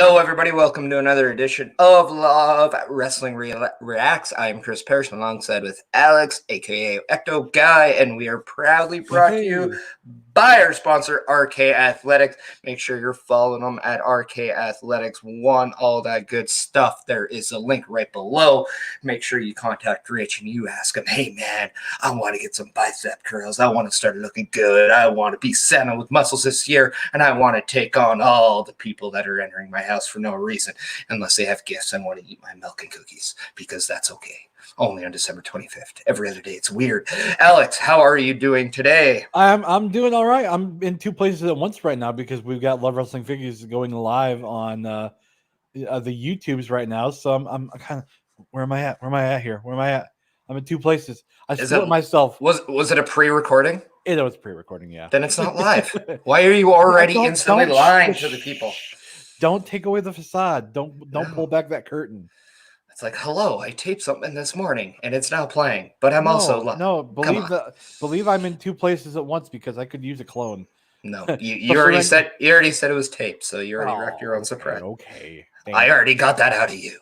Hello, everybody. Welcome to another edition of Love Wrestling Reacts. I am Chris Parrish, alongside with Alex, aka Ecto Guy, and we are proudly brought to you by our sponsor, RK Athletics. Make sure you're following them at RK Athletics 1, all that good stuff. There is a link right below. Make sure you contact Rich and you ask him, hey, man, I want to get some bicep curls. I want to start looking good. I want to be Santa with muscles this year, and I want to take on all the people that are entering my house for no reason, unless they have gifts and want to eat my milk and cookies, because that's okay. Only on December 25th. Every other day, it's weird. Alex, how are you doing today? I'm doing all right. I'm in two places at once right now because we've got Love Wrestling Figures going live on the YouTubes right now. So I'm kind of where am I at? Where am I at here? Where am I at? I'm in two places. I split myself. Was it a pre-recording? It was pre-recording, yeah. Then it's not live. Why are you already instantly lying to the people? Don't take away the facade. Don't pull back that curtain. It's like, hello, I taped something this morning and it's now playing, but I'm believe I'm in two places at once because I could use a clone. No, you already said it was taped, so you already wrecked your own surprise. Okay, I already got that out of you.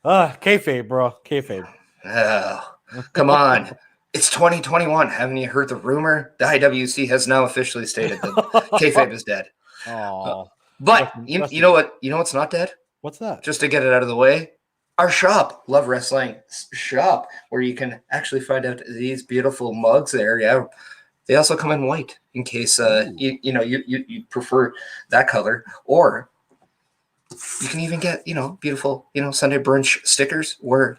Kayfabe, bro, kayfabe. Oh, come on. It's 2021. Haven't you heard the rumor? The IWC has now officially stated that kayfabe is dead. But you know what? You know what's not dead? What's that? Just to get it out of the way, our shop, Love Wrestling Shop, where you can actually find out these beautiful mugs there. Yeah, they also come in white in case you prefer that color, or you can even get beautiful Sunday brunch stickers. Where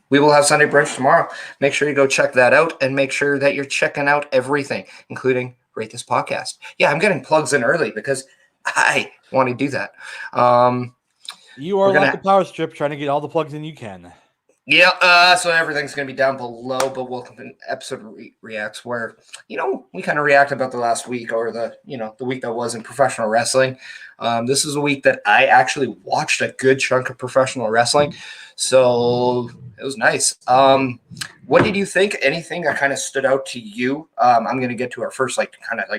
we will have Sunday brunch tomorrow. Make sure you go check that out, and make sure that you're checking out everything, including rate this podcast. Yeah, I'm getting plugs in early because I want to do that. You are like a power strip trying to get all the plugs in you can. Yeah, so everything's going to be down below, but welcome to episode reacts where, we kind of react about the last week or the week that was in professional wrestling. This is a week that I actually watched a good chunk of professional wrestling, so it was nice. What did you think? Anything that kind of stood out to you? I'm going to get to our first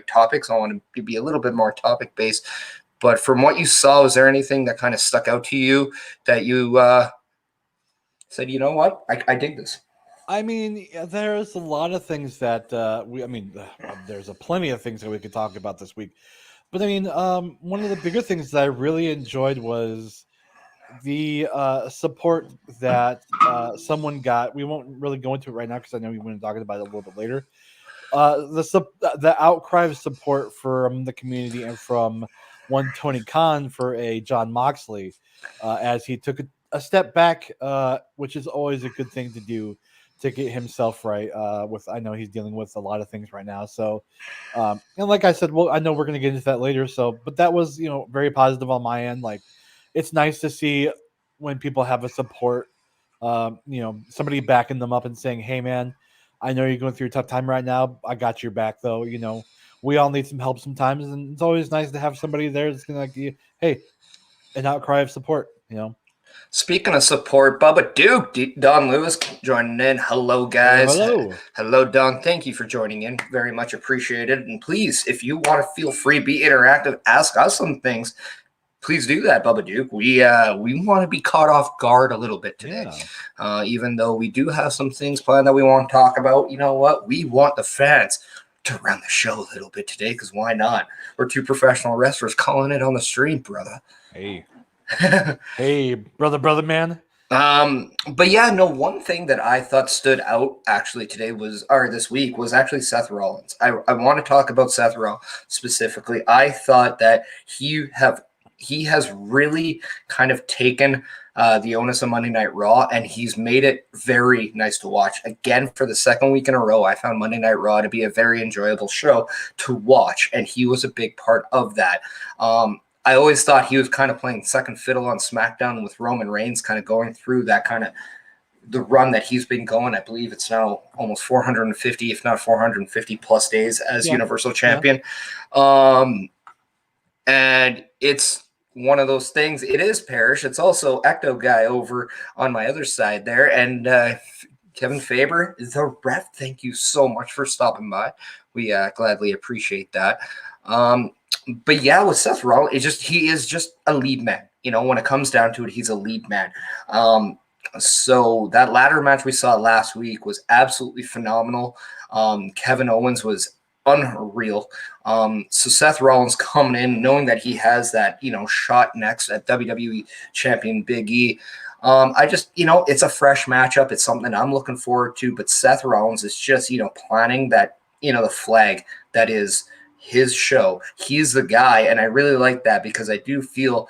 topics. I want to be a little bit more topic based, but from what you saw, was there anything that kind of stuck out to you that you said, you know what, I dig this? I mean, there's a lot of things that there's plenty of things that we could talk about this week. But I mean, one of the bigger things that I really enjoyed was the support that someone got. We won't really go into it right now because I know we want to talk about it a little bit later. The outcry of support from the community and from one Tony Khan for a Jon Moxley as he took a step back, which is always a good thing to do to get himself right. I know he's dealing with a lot of things right now. So, and like I said, well, I know we're going to get into that later. So, but that was, very positive on my end. Like, it's nice to see when people have a support, somebody backing them up and saying, hey, man, I know you're going through a tough time right now. I got your back, though. We all need some help sometimes. And it's always nice to have somebody there that's going to hey, an outcry of support, Speaking of support, Bubba Duke, Don Lewis joining in. Hello, guys. Hello, Don. Thank you for joining in. Very much appreciated. And please, if you want to feel free, be interactive, ask us some things. Please do that, Bubba Duke. We want to be caught off guard a little bit today. Yeah. Even though we do have some things planned that we want to talk about, you know what? We want the fans to run the show a little bit today, because why not? We're two professional wrestlers calling it on the stream, brother. Hey. Hey, brother, man. But yeah, no, one thing that I thought stood out actually this week was actually Seth Rollins. I want to talk about Seth Rollins specifically. I thought that he has really kind of taken the onus of Monday Night Raw, and he's made it very nice to watch. Again, for the second week in a row, I found Monday Night Raw to be a very enjoyable show to watch, and he was a big part of that. I always thought he was kind of playing second fiddle on SmackDown with Roman Reigns, kind of going through that kind of the run that he's been going. I believe it's now almost 450, if not 450 plus days as Universal Champion. Yeah. And it's one of those things. It is Parrish. It's also Ecto Guy over on my other side there. And Kevin Faber, the ref, thank you so much for stopping by. We gladly appreciate that. But yeah, with Seth Rollins, he is just a lead man. When it comes down to it, he's a lead man. So that ladder match we saw last week was absolutely phenomenal. Kevin Owens was unreal. So Seth Rollins coming in, knowing that he has that shot next at WWE champion Big E. I just it's a fresh matchup. It's something I'm looking forward to. But Seth Rollins is just planting that the flag that is his show. He's the guy, and I really like that because I do feel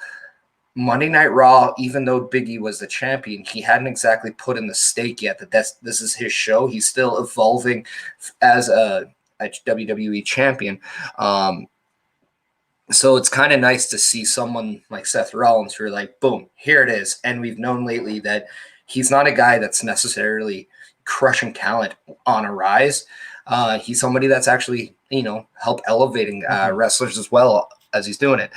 Monday Night Raw, even though Big E was the champion, he hadn't exactly put in the stake yet that this is his show. He's still evolving as a WWE champion. So it's kind of nice to see someone like Seth Rollins who are like, boom, here it is. And we've known lately that he's not a guy that's necessarily crushing talent on a rise. He's somebody that's actually, help elevating wrestlers as well as he's doing it.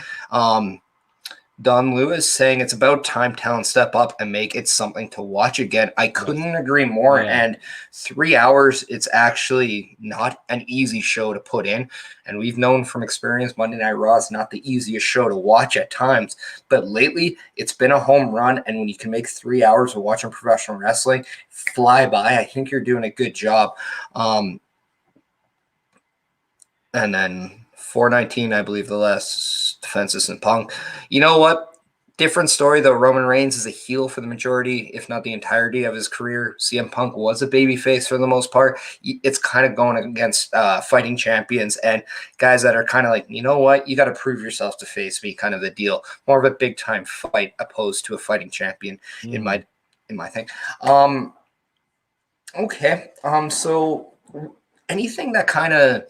Don Lewis saying it's about time talent step up and make it something to watch again. I couldn't agree more. Yeah. And 3 hours, it's actually not an easy show to put in. And we've known from experience Monday Night Raw is not the easiest show to watch at times. But lately, it's been a home run. And when you can make 3 hours of watching professional wrestling fly by, I think you're doing a good job. And then 419, I believe the last defenses in Punk. You know what? Different story, though. Roman Reigns is a heel for the majority, if not the entirety of his career. CM Punk was a babyface for the most part. It's kind of going against fighting champions and guys that are kind of like, you know what? You got to prove yourself to face me, kind of the deal. More of a big time fight opposed to a fighting champion in my thing. Okay. So anything that kind of,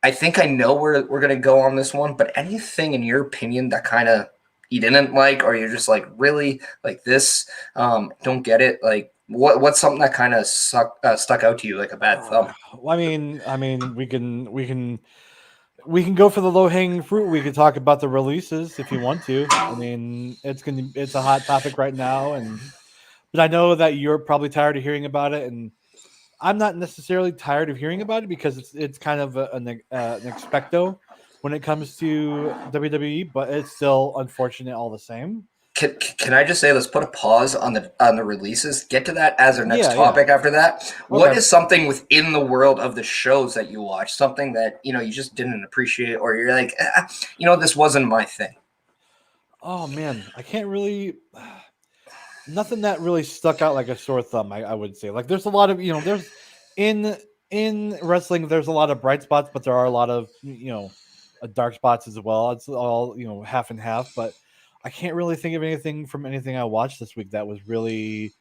I think I know where we're going to go on this one, but anything in your opinion that kind of you didn't like, or you're just like, really like this, don't get it. Like what's something that kind of stuck out to you like a bad thumb? I mean, we can go for the low hanging fruit. We could talk about the releases if you want to. I mean, it's a hot topic right now, but I know that you're probably tired of hearing about it, and I'm not necessarily tired of hearing about it because it's kind of an expecto when it comes to WWE, but it's still unfortunate all the same. Can I just say, let's put a pause on the releases. Get to that as our next Yeah, topic after that. Okay. What is something within the world of the shows that you watch, something that you just didn't appreciate, or you're like, this wasn't my thing? Oh man, I can't really. Nothing that really stuck out like a sore thumb. I would say like there's a lot of there's in wrestling there's a lot of bright spots, but there are a lot of dark spots as well. It's all half and half, but I can't really think of anything from anything I watched this week that was really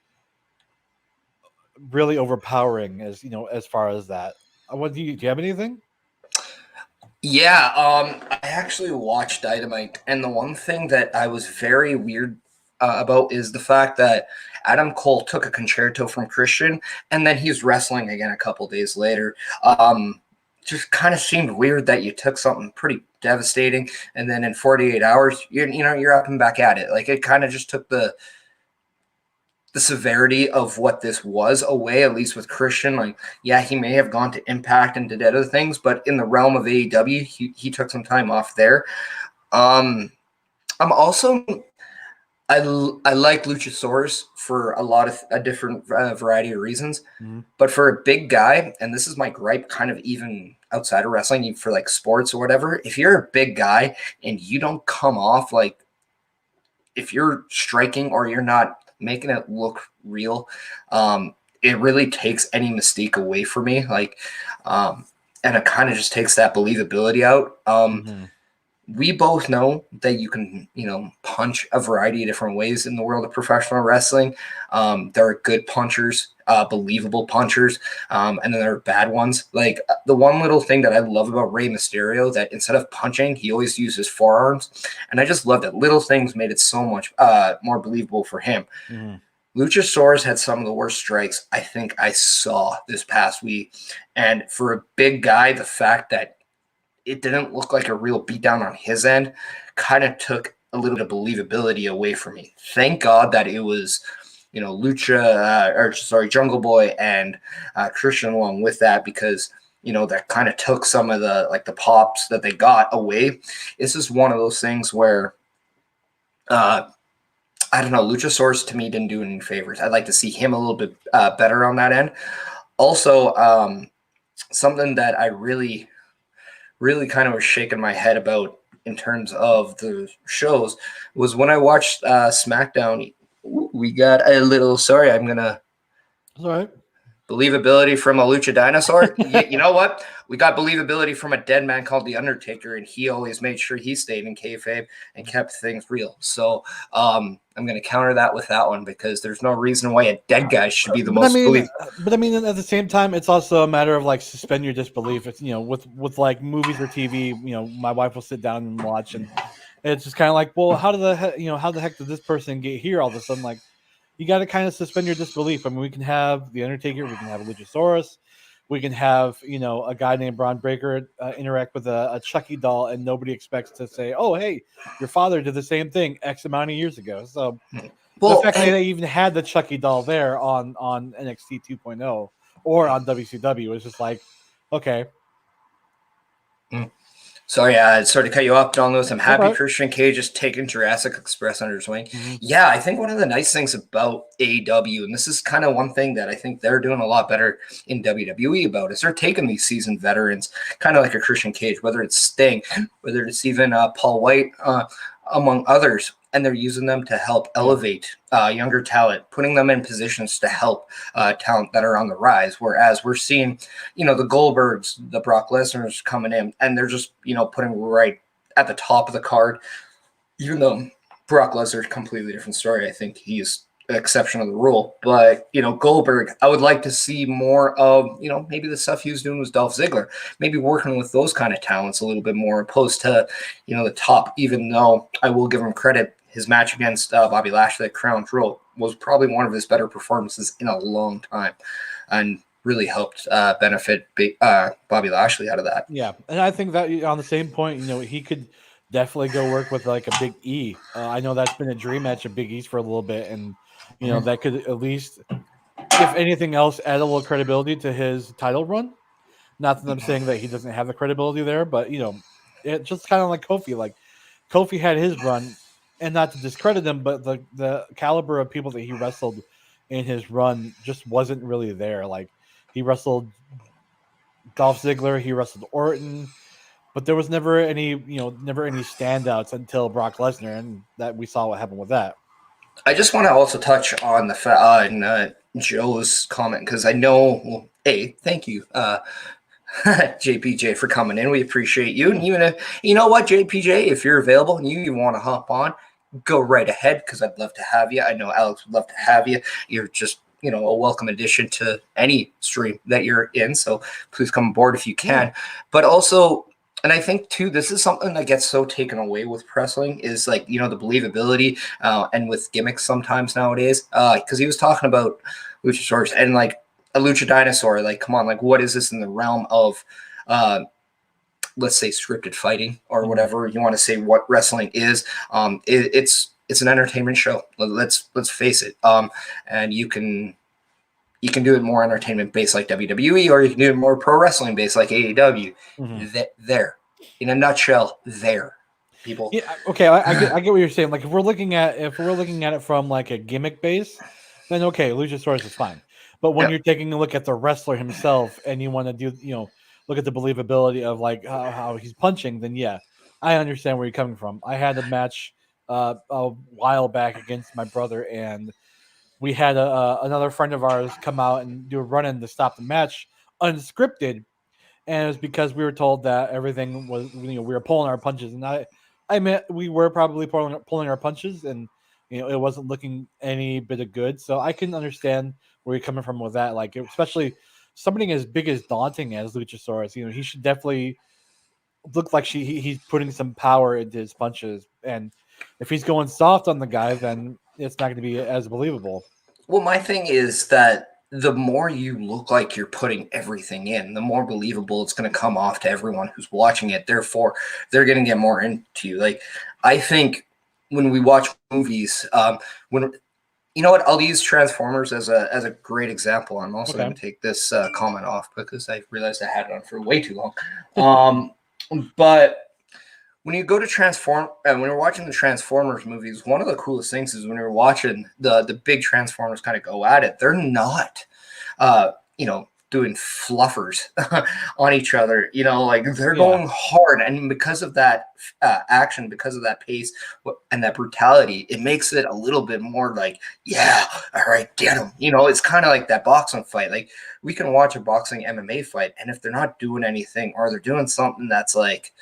really overpowering as far as that. What do you have anything? Yeah, I actually watched Dynamite, and the one thing that I was very weird about is the fact that Adam Cole took a concerto from Christian, and then he's wrestling again a couple days later. Just kind of seemed weird that you took something pretty devastating, and then in 48 hours, you're up and back at it. Like it kind of just took the severity of what this was away, at least with Christian. Like, yeah, he may have gone to Impact and did other things, but in the realm of AEW, he took some time off there. I'm also I like Luchasaurus for a lot of a different variety of reasons, but for a big guy, and this is my gripe, kind of even outside of wrestling, for like sports or whatever. If you're a big guy and you don't come off like, if you're striking or you're not making it look real, it really takes any mystique away from me. Like, and it kind of just takes that believability out. We both know that you can, punch a variety of different ways in the world of professional wrestling. There are good punchers, believable punchers, and then there are bad ones. Like the one little thing that I love about Rey Mysterio, that instead of punching, he always uses forearms. And I just love that little things made it so much more believable for him. Luchasaurus had some of the worst strikes I think I saw this past week. And for a big guy, the fact that it didn't look like a real beatdown on his end kind of took a little bit of believability away from me. Thank God that it was, Jungle Boy and Christian along with that, because, that kind of took some of the like the pops that they got away. This is one of those things where I don't know, Luchasaurus to me didn't do any favors. I'd like to see him a little bit better on that end. Also, something that I really, really kind of was shaking my head about in terms of the shows was when I watched SmackDown. We got a little. Sorry, I'm gonna. All right. Believability from a lucha dinosaur. You know what? We got believability from a dead man called The Undertaker, and he always made sure he stayed in kayfabe and kept things real. So I'm going to counter that with that one because there's no reason why a dead guy should be the most believable. But I mean, at the same time, it's also a matter of like suspend your disbelief. It's with like movies or TV. My wife will sit down and watch, and it's just kind of like, well, how the heck did this person get here all of a sudden? Like, you got to kind of suspend your disbelief. I mean, we can have the Undertaker, we can have a Luchasaurus, we can have a guy named Braun Breaker interact with a Chucky doll, and nobody expects to say, "Oh, hey, your father did the same thing X amount of years ago." So the fact that they even had the Chucky doll there on NXT 2.0 or on WCW is just like, okay. Sorry, sorry to cut you off, John Lewis. I'm happy Christian Cage is taking Jurassic Express under his wing. Mm-hmm. Yeah, I think one of the nice things about AEW, and this is kind of one thing that I think they're doing a lot better in WWE about, is they're taking these seasoned veterans, kind of like a Christian Cage, whether it's Sting, whether it's even Paul White, among others, and they're using them to help elevate younger talent, putting them in positions to help talent that are on the rise. Whereas we're seeing, the Goldbergs, the Brock Lesnar's coming in, and they're just, putting right at the top of the card. Even though Brock Lesnar's a completely different story, I think he's an exception of the rule. But, Goldberg, I would like to see more of, maybe the stuff he was doing with Dolph Ziggler, maybe working with those kind of talents a little bit more opposed to, the top, even though I will give him credit. His match against Bobby Lashley at Crown Jewel was probably one of his better performances in a long time and really helped benefit Bobby Lashley out of that. Yeah, and I think that on the same point, he could definitely go work with like a Big E. I know that's been a dream match of Big E's for a little bit, and that could at least, if anything else, add a little credibility to his title run. Not that I'm saying that he doesn't have the credibility there, but it just kind of like Kofi. Like Kofi had his run, and not to discredit him, but the caliber of people that he wrestled in his run just wasn't really there. Like he wrestled Dolph Ziggler, he wrestled Orton, but there was never any standouts until Brock Lesnar, and that we saw what happened with that. I just want to also touch on the Joe's comment because I know. Well, hey, thank you, JPJ, for coming in. We appreciate you, and even if you know what, JPJ, if you're available and you want to hop on, go right ahead because I'd love to have you. I know Alex would love to have you. You're just a welcome addition to any stream that you're in. So please come aboard if you can. But also, and I think too, this is something that gets so taken away with wrestling is like, the believability and with gimmicks sometimes nowadays. Because he was talking about Luchasaurus and like a Lucha Dinosaur. Like, come on, like what is this in the realm of, let's say scripted fighting or whatever you want to say what wrestling is. It's an entertainment show. Let's face it. And you can do it more entertainment based like WWE, or you can do it more pro wrestling based like AEW. Mm-hmm. There, in a nutshell, there, people. Yeah, okay, I get what you're saying. Like if we're looking at it from like a gimmick base, then okay, Luchasaurus is fine. But when you're taking a look at the wrestler himself and you want to do look at the believability of like how he's punching, then yeah, I understand where you're coming from. I had a match a while back against my brother, and we had another friend of ours come out and do a run-in to stop the match unscripted, and it was because we were told that everything was we were pulling our punches, and I meant we were probably pulling our punches, and it wasn't looking any bit of good. So I can understand where you're coming from with that, like especially something as big as daunting as Luchasaurus. He should definitely look like he's putting some power into his punches, and if he's going soft on the guy, then it's not going to be as believable. Well, my thing is that the more you look like you're putting everything in, the more believable it's going to come off to everyone who's watching it. Therefore, they're going to get more into you. Like, I think when we watch movies, when You know what? I'll use Transformers as a great example. I'm also Okay. going to take this comment off because I realized I had it on for way too long. But when you go to Transform, when you're watching the Transformers movies, one of the coolest things is when you're watching the big Transformers kind of go at it. They're not, uh, doing fluffers on each other. Like they're Yeah. going hard, and because of that action, because of that pace and that brutality, it makes it a little bit more like, yeah, all right, get them. It's kind of like that boxing fight. Like we can watch a boxing MMA fight, and if they're not doing anything or they're doing something that's like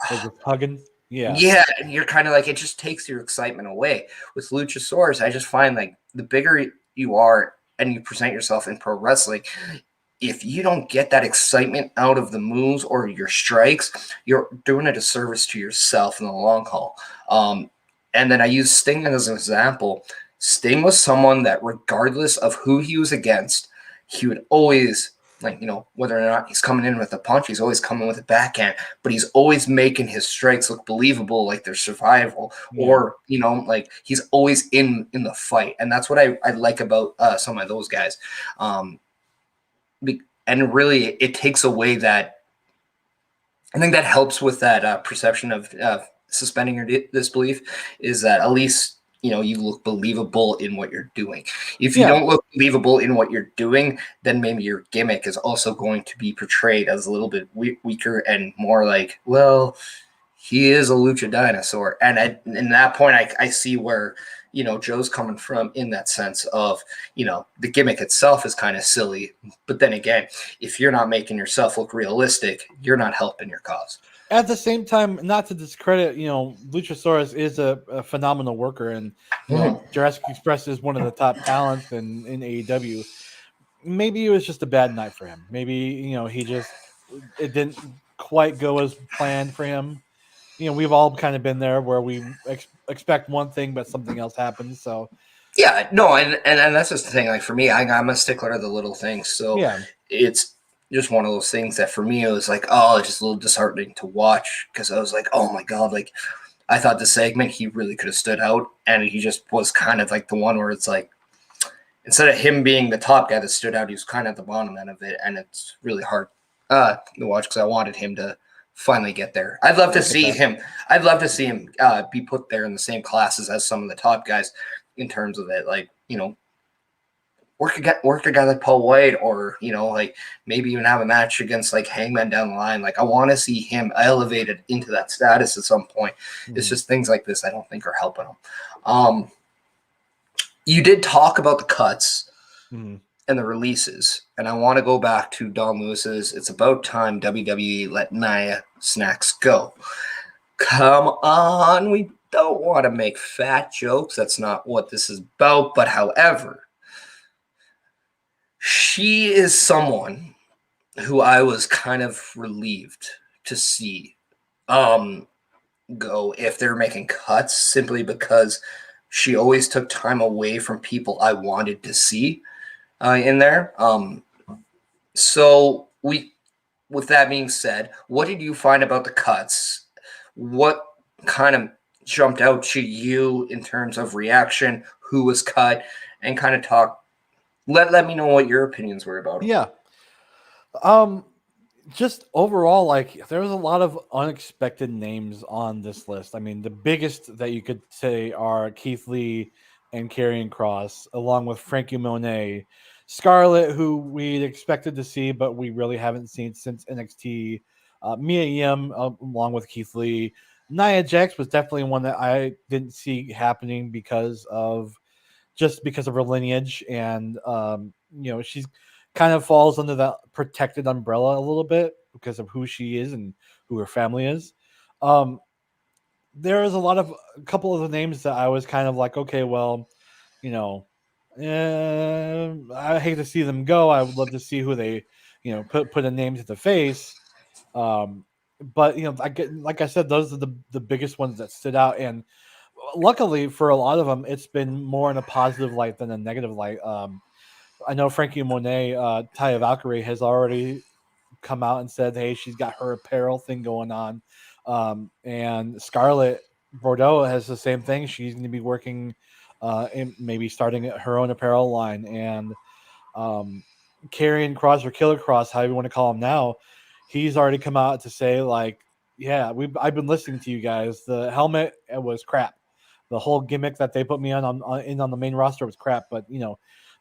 They're just hugging. Yeah. yeah, and you're kind of like, it just takes your excitement away. With Luchasaurus, I just find like the bigger you are and you present yourself in pro wrestling, if you don't get that excitement out of the moves or your strikes, you're doing a disservice to yourself in the long haul. And then I use Sting as an example. Sting was someone that, regardless of who he was against, he would always, like, whether or not he's coming in with a punch, he's always coming with a backhand, but he's always making his strikes look believable, like they're survival, Yeah. or, like he's always in the fight. And that's what I like about some of those guys. And really, it takes away that. I think that helps with that perception of suspending your disbelief, is that at least you look believable in what you're doing. If you Yeah. don't look believable in what you're doing, then maybe your gimmick is also going to be portrayed as a little bit weaker and more like, well, he is a lucha dinosaur. And in that point, I see where Joe's coming from, in that sense of the gimmick itself is kind of silly, but then again, if you're not making yourself look realistic, you're not helping your cause. At the same time, not to discredit, Luchasaurus is a phenomenal worker, and Jurassic Express is one of the top talents in AEW. Maybe it was just a bad night for him. Maybe he just it didn't quite go as planned for him. We've all kind of been there where we expect one thing, but something else happens. So Yeah, no, and that's just the thing. Like for me, I'm a stickler to the little things, so yeah, it's just one of those things that for me it was like, oh, it's just a little disheartening to watch, because I was like, oh my god, like I thought the segment he really could have stood out, and he just was kind of like the one where it's like, instead of him being the top guy that stood out, he was kind of at the bottom end of it, and it's really hard to watch because I wanted him to finally get there. I'd love to see him. I'd love to see him be put there in the same classes as some of the top guys in terms of it, like work a guy like Paul White, or like maybe even have a match against like Hangman down the line. Like I want to see him elevated into that status at some point. It's just things like this I don't think are helping him. You did talk about the cuts and the releases, and I want to go back to Don Lewis's "It's About Time WWE Let Nia Snacks Go." Come on, we don't want to make fat jokes. That's not what this is about. But however, she is someone who I was kind of relieved to see go if they're making cuts, simply because she always took time away from people I wanted to see in there. So with that being said, what did you find about the cuts? What kind of jumped out to you in terms of reaction? Who was cut? And kind of talk. Let me know what your opinions were about it. yeah. Just overall, like there was a lot of unexpected names on this list. I mean, the biggest that you could say are Keith Lee and Karrion Cross, along with Frankie Monet, Scarlett, who we'd expected to see, but we really haven't seen since NXT. Mia Yim, along with Keith Lee. Nia Jax was definitely one that I didn't see happening because of her lineage, and she's kind of falls under that protected umbrella a little bit because of who she is and who her family is. um there is a couple of the names that I was kind of like, okay, well, you know I hate to see them go. I would love to see who they put a name to the face. um but like I said, those are the biggest ones that stood out, and luckily for a lot of them, it's been more in a positive light than a negative light. I know Frankie Monet, Taya Valkyrie, has already come out and said, hey, she's got her apparel thing going on. And Scarlett Bordeaux has the same thing. She's going to be working and maybe starting her own apparel line. And um, Karrion Cross or Killer Cross, however you want to call him now, he's already come out to say like, yeah, I've been listening to you guys. The helmet was crap. The whole gimmick that they put me on the main roster was crap. But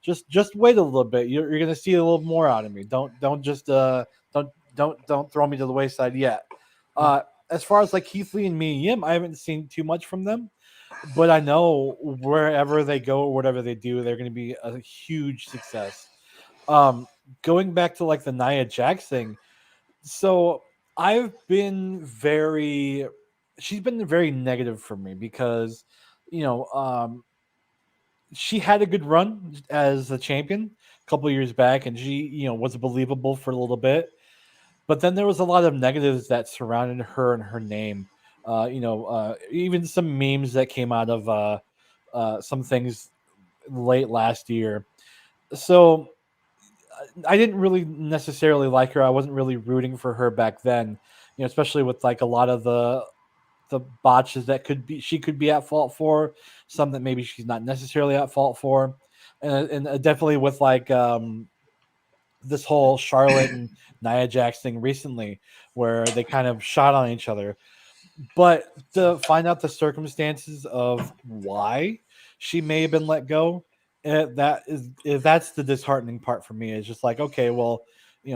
just wait a little bit. You're gonna see a little more out of me. Don't just don't throw me to the wayside yet. As far as like Keith Lee and Mia Yim, I haven't seen too much from them, but I know wherever they go or whatever they do, they're going to be a huge success. Um, Going back to like the Nia Jax thing, so I've been very, she's been very negative for me because, you know, she had a good run as a champion a couple years back, and she, was believable for a little bit. But then there was a lot of negatives that surrounded her and her name. Even some memes that came out of some things late last year. So I didn't really necessarily like her. I wasn't really rooting for her back then, especially with like a lot of the botches that she could be at fault for, some that maybe she's not necessarily at fault for, and definitely with like this whole Charlotte and Nia Jax thing recently, where they kind of shot on each other. But to find out the circumstances of why she may have been let go, that's the disheartening part for me. It's just like, okay, well,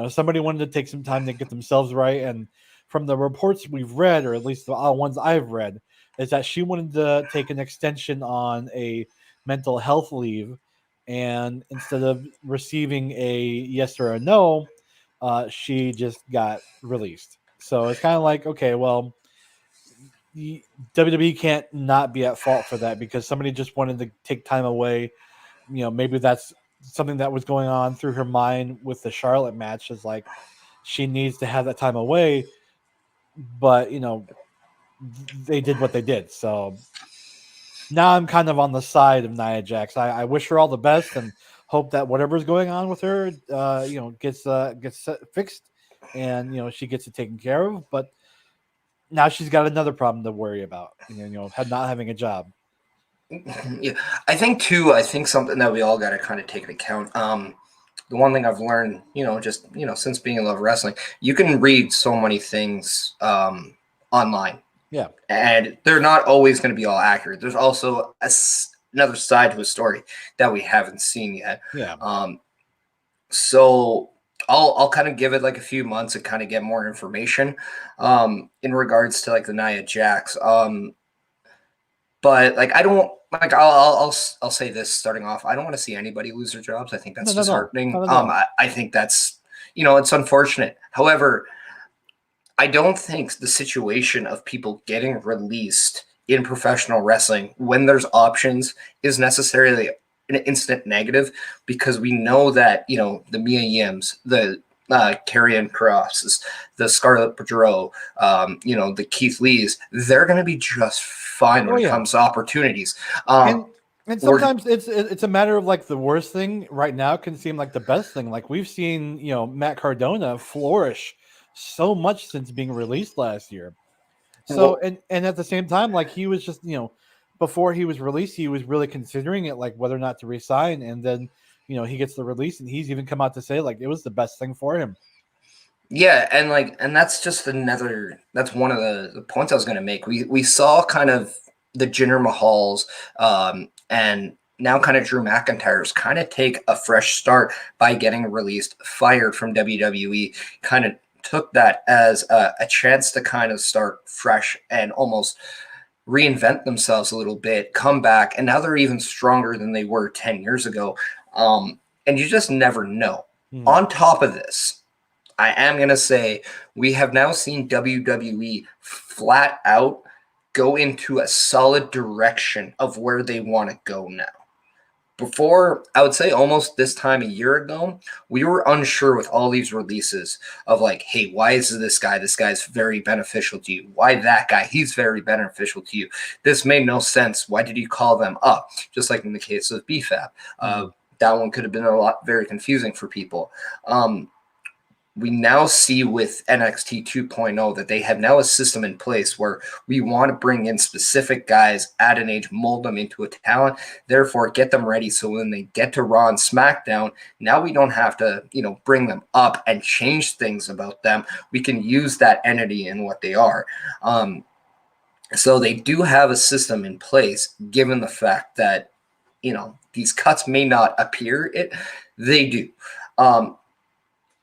somebody wanted to take some time to get themselves right, and from the reports we've read, or at least the ones I've read, is that she wanted to take an extension on a mental health leave, and instead of receiving a yes or a no, she just got released. So it's kind of like, okay, well, the WWE can't not be at fault for that because somebody just wanted to take time away. Maybe that's something that was going on through her mind with the Charlotte match. Is like she needs to have that time away, but they did what they did. So now I'm kind of on the side of Nia Jax. I wish her all the best and hope that whatever's going on with her, gets fixed, and she gets it taken care of. But now she's got another problem to worry about. Not having a job. Yeah, I think something that we all got to kind of take into account. The one thing I've learned, just since being in love wrestling, you can read so many things online. Yeah, and they're not always going to be all accurate. There's also another side to a story that we haven't seen yet. yeah. So I'll kind of give it like a few months and kind of get more information in regards to like the Nia Jax. But like I don't like I'll say this starting off. I don't want to see anybody lose their jobs. I think that's disheartening. I think that's it's unfortunate. However, I don't think the situation of people getting released in professional wrestling when there's options is necessarily an instant negative, because we know that the Mia Yims, the Karrion Crosses, the Scarlett Bordeaux, the Keith Lees, they're going to be just fine when it comes to opportunities. And sometimes it's a matter of like the worst thing right now can seem like the best thing. Like we've seen, Matt Cardona flourish so much since being released last year. So and at the same time, like he was just, before he was released, he was really considering it, like whether or not to resign. And then, he gets the release, and he's even come out to say like it was the best thing for him. Yeah, and that's just that's one of the points I was going to make. We saw kind of the Jinder Mahals and now kind of Drew McIntyre's kind of take a fresh start by getting released, fired from WWE, kind of took that as a chance to kind of start fresh and almost reinvent themselves a little bit, come back, and now they're even stronger than they were 10 years ago. And you just never know. On top of this, I am going to say we have now seen WWE flat out go into a solid direction of where they want to go now. Before, I would say almost this time a year ago, we were unsure with all these releases of like, hey, why is this guy? This guy's very beneficial to you. Why that guy? He's very beneficial to you. This made no sense. Why did you call them up? Just like in the case of BFAB. That one could have been very confusing for people. we now see with NXT 2.0 that they have now a system in place where we want to bring in specific guys at an age, mold them into a talent, therefore get them ready so when they get to Raw and SmackDown, now we don't have to, bring them up and change things about them. We can use that entity in what they are. So they do have a system in place, given the fact that, these cuts may not appear, they do.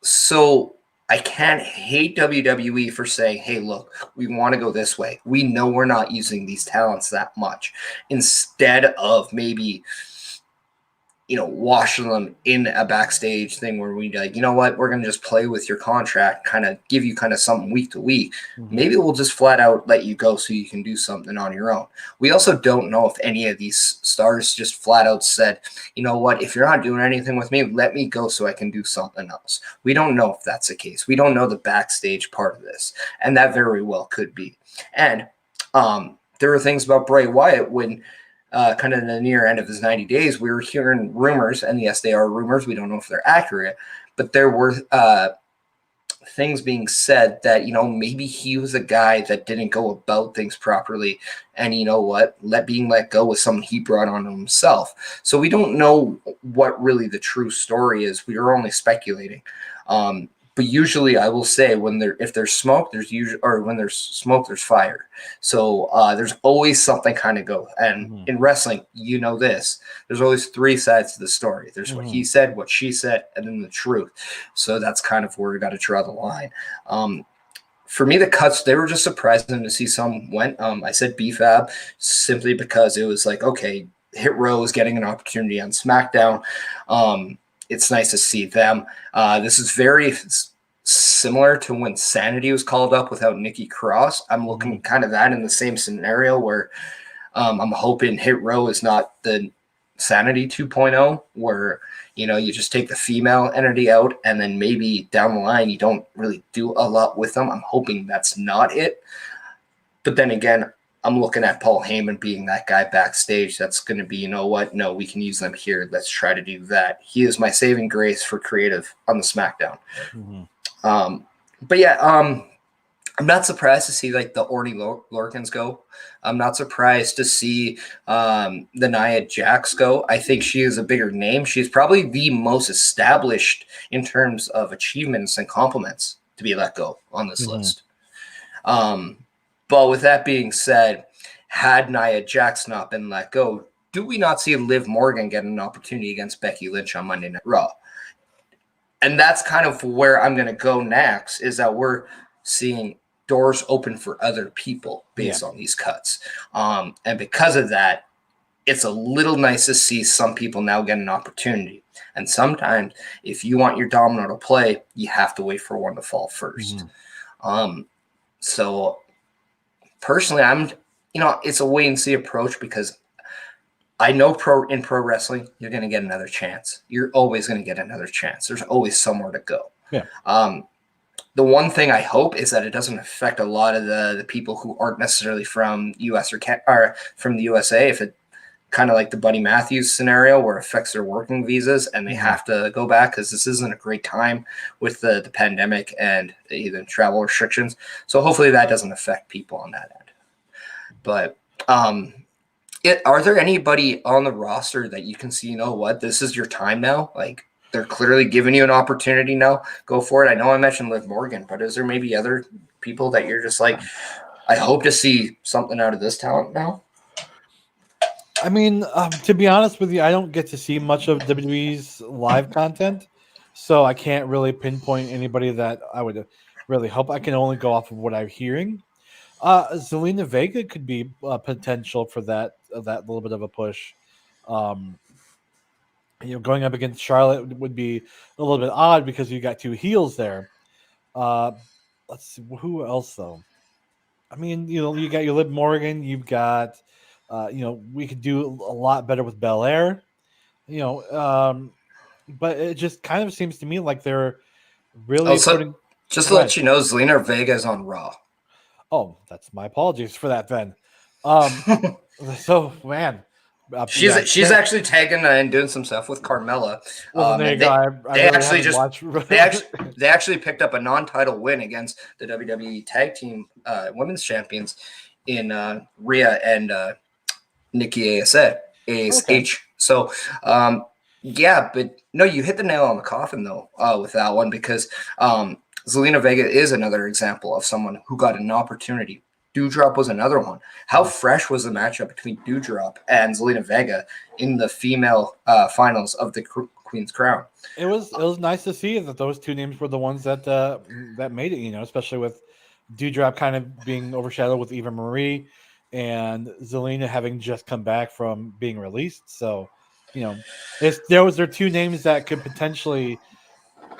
So I can't hate WWE for saying, hey, look, we want to go this way. We know we're not using these talents that much. Instead of maybe, washing them in a backstage thing where we like, you know what, we're going to just play with your contract, kind of give you kind of something week to week. Mm-hmm. Maybe we'll just flat out let you go so you can do something on your own. We also don't know if any of these stars just flat out said, you know what, if you're not doing anything with me, let me go so I can do something else. We don't know if that's the case. We don't know the backstage part of this. And that very well could be. And there were things about Bray Wyatt when kind of in the near end of his 90 days, we were hearing rumors, and yes, they are rumors. We don't know if they're accurate, but there were things being said that, maybe he was a guy that didn't go about things properly. And you know what? Being let go was something he brought on himself. So we don't know what really the true story is. We are only speculating. But usually I will say if there's smoke, when there's smoke, there's fire. So there's always something kind of go. And in wrestling, there's always three sides to the story. There's what he said, what she said, and then the truth. So that's kind of where we got to draw the line. For me, the cuts, they were just surprising to see some went. I said B-Fab simply because it was like, okay, Hit Row is getting an opportunity on SmackDown. It's nice to see them. This is very similar to when Sanity was called up without Nikki Cross. I'm looking kind of that in the same scenario where I'm hoping Hit Row is not the Sanity 2.0 where, you just take the female entity out and then maybe down the line you don't really do a lot with them. I'm hoping that's not it. But then again, I'm looking at Paul Heyman being that guy backstage that's going to be, no, we can use them here. Let's try to do that. He is my saving grace for creative on the SmackDown. But yeah, I'm not surprised to see like the Orny Lorcans go. I'm not surprised to see the Nia Jax go. I think she is a bigger name. She's probably the most established in terms of achievements and compliments to be let go on this list. But with that being said, had Nia Jax not been let go, do we not see Liv Morgan get an opportunity against Becky Lynch on Monday Night Raw? And that's kind of where I'm going to go next, is that we're seeing doors open for other people based on these cuts. And because of that, it's a little nice to see some people now get an opportunity. And sometimes if you want your domino to play, you have to wait for one to fall first. So personally, it's a wait and see approach because I know in pro wrestling, you're going to get another chance. You're always going to get another chance. There's always somewhere to go. Yeah. The one thing I hope is that it doesn't affect a lot of the people who aren't necessarily from US or from the USA. If it kind of like the Buddy Matthews scenario where it affects their working visas and they have to go back because this isn't a great time with the pandemic and the travel restrictions. So hopefully that doesn't affect people on that end. But are there anybody on the roster that you can see, this is your time now? Like they're clearly giving you an opportunity now. Go for it. I know I mentioned Liv Morgan, but is there maybe other people that you're just like, I hope to see something out of this talent now? I mean, to be honest with you, I don't get to see much of WWE's live content, so I can't really pinpoint anybody that I would really hope. I can only go off of what I'm hearing. Zelina Vega could be potential for that little bit of a push. Going up against Charlotte would be a little bit odd because you got two heels there. Let's see who else though. I mean, you got your Liv Morgan. You've got, we could do a lot better with Belair. But it just kind of seems to me like they're really putting. Just to let you know, Zelina Vega is on Raw. Oh, that's my apologies for that then. So, man, She's actually tagging and doing some stuff with Carmella. Well, there you And go. I they really actually haven't just watched. they actually picked up a non-title win against the WWE Tag Team Women's Champions in Rhea and Nikki ASH. Okay. So yeah, but no, you hit the nail on the coffin though with that one, because Zelina Vega is another example of someone who got an opportunity. Doudrop was another one. How fresh was the matchup between Doudrop and Zelina Vega in the female finals of the Queen's Crown? It was nice to see that those two names were the ones that that made it. You know, especially with Dewdrop kind of being overshadowed with Eva Marie, and Zelina having just come back from being released. So, you know, those are two names that could potentially,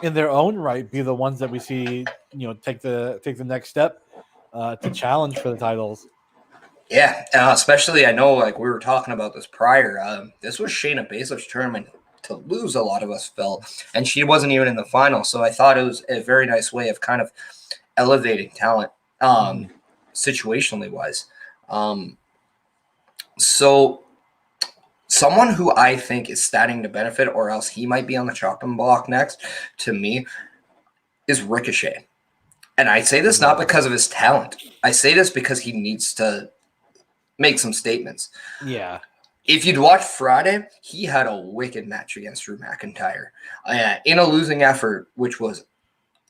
in their own right, be the ones that we see. You know, take the next step to challenge for the titles. Yeah, especially I know like we were talking about this prior. This was Shayna Baszler's tournament to lose. A lot of us felt, and she wasn't even in the final. So I thought it was a very nice way of kind of elevating talent, situationally wise. So someone who I think is starting to benefit, or else he might be on the chopping block next, to me, is Ricochet. And I say this not because of his talent. I say this because he needs to make some statements. Yeah. If you'd watch Friday, he had a wicked match against Drew McIntyre in a losing effort, which was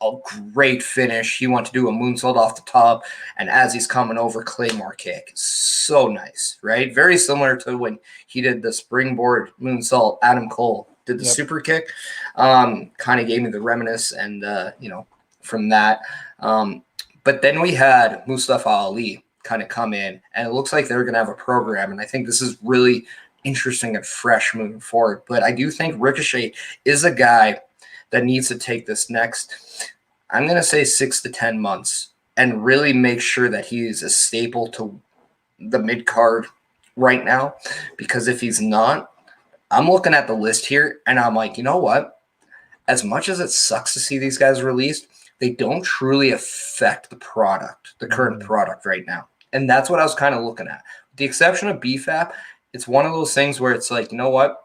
a great finish. He wanted to do a moonsault off the top, and as he's coming over, Claymore kick. So nice, right? Very similar to when he did the springboard moonsault. Adam Cole did the super kick. Kind of gave me the reminiscence, and from that. But then we had Mustafa Ali kind of come in, and it looks like they're going to have a program, and I think this is really interesting and fresh moving forward. But I do think Ricochet is a guy that needs to take this next, I'm going to say 6 to 10 months, and really make sure that he is a staple to the mid card right now. Because if he's not, I'm looking at the list here and I'm like, you know what? As much as it sucks to see these guys released, they don't truly affect the product, the current product right now. And that's what I was kind of looking at. With the exception of BFAP, it's one of those things where it's like, you know what?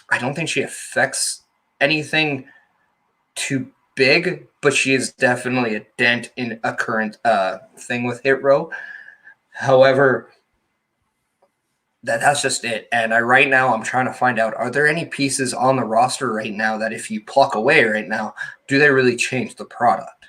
I don't think she affects anything too big, but she is definitely a dent in a current thing with Hit Row. However, that's just it. And right now I'm trying to find out, are there any pieces on the roster right now that if you pluck away right now, do they really change the product?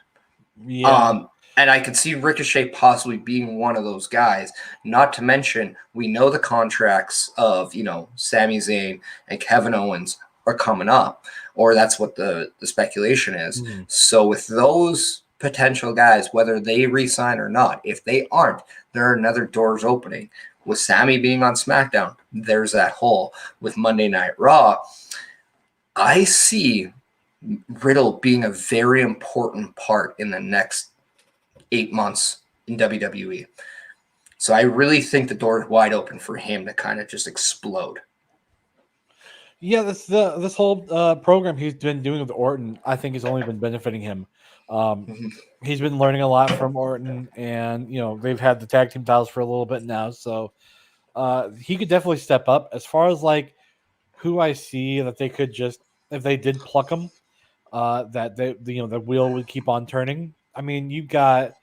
Yeah. And I could see Ricochet possibly being one of those guys. Not to mention, we know the contracts of, Sami Zayn and Kevin Owens are coming up, or that's what the speculation is. So with those potential guys, whether they re-sign or not, if they aren't, there are another doors opening. With Sami being on SmackDown, there's that hole. With Monday Night Raw, I see Riddle being a very important part in the next 8 months in WWE. So I really think the door is wide open for him to kind of just explode. Yeah, this whole program he's been doing with Orton, I think, has only been benefiting him. He's been learning a lot from Orton, and they've had the tag team titles for a little bit now, so he could definitely step up. As far as like who I see that they could just, if they did pluck him, that the wheel would keep on turning. I mean, you've got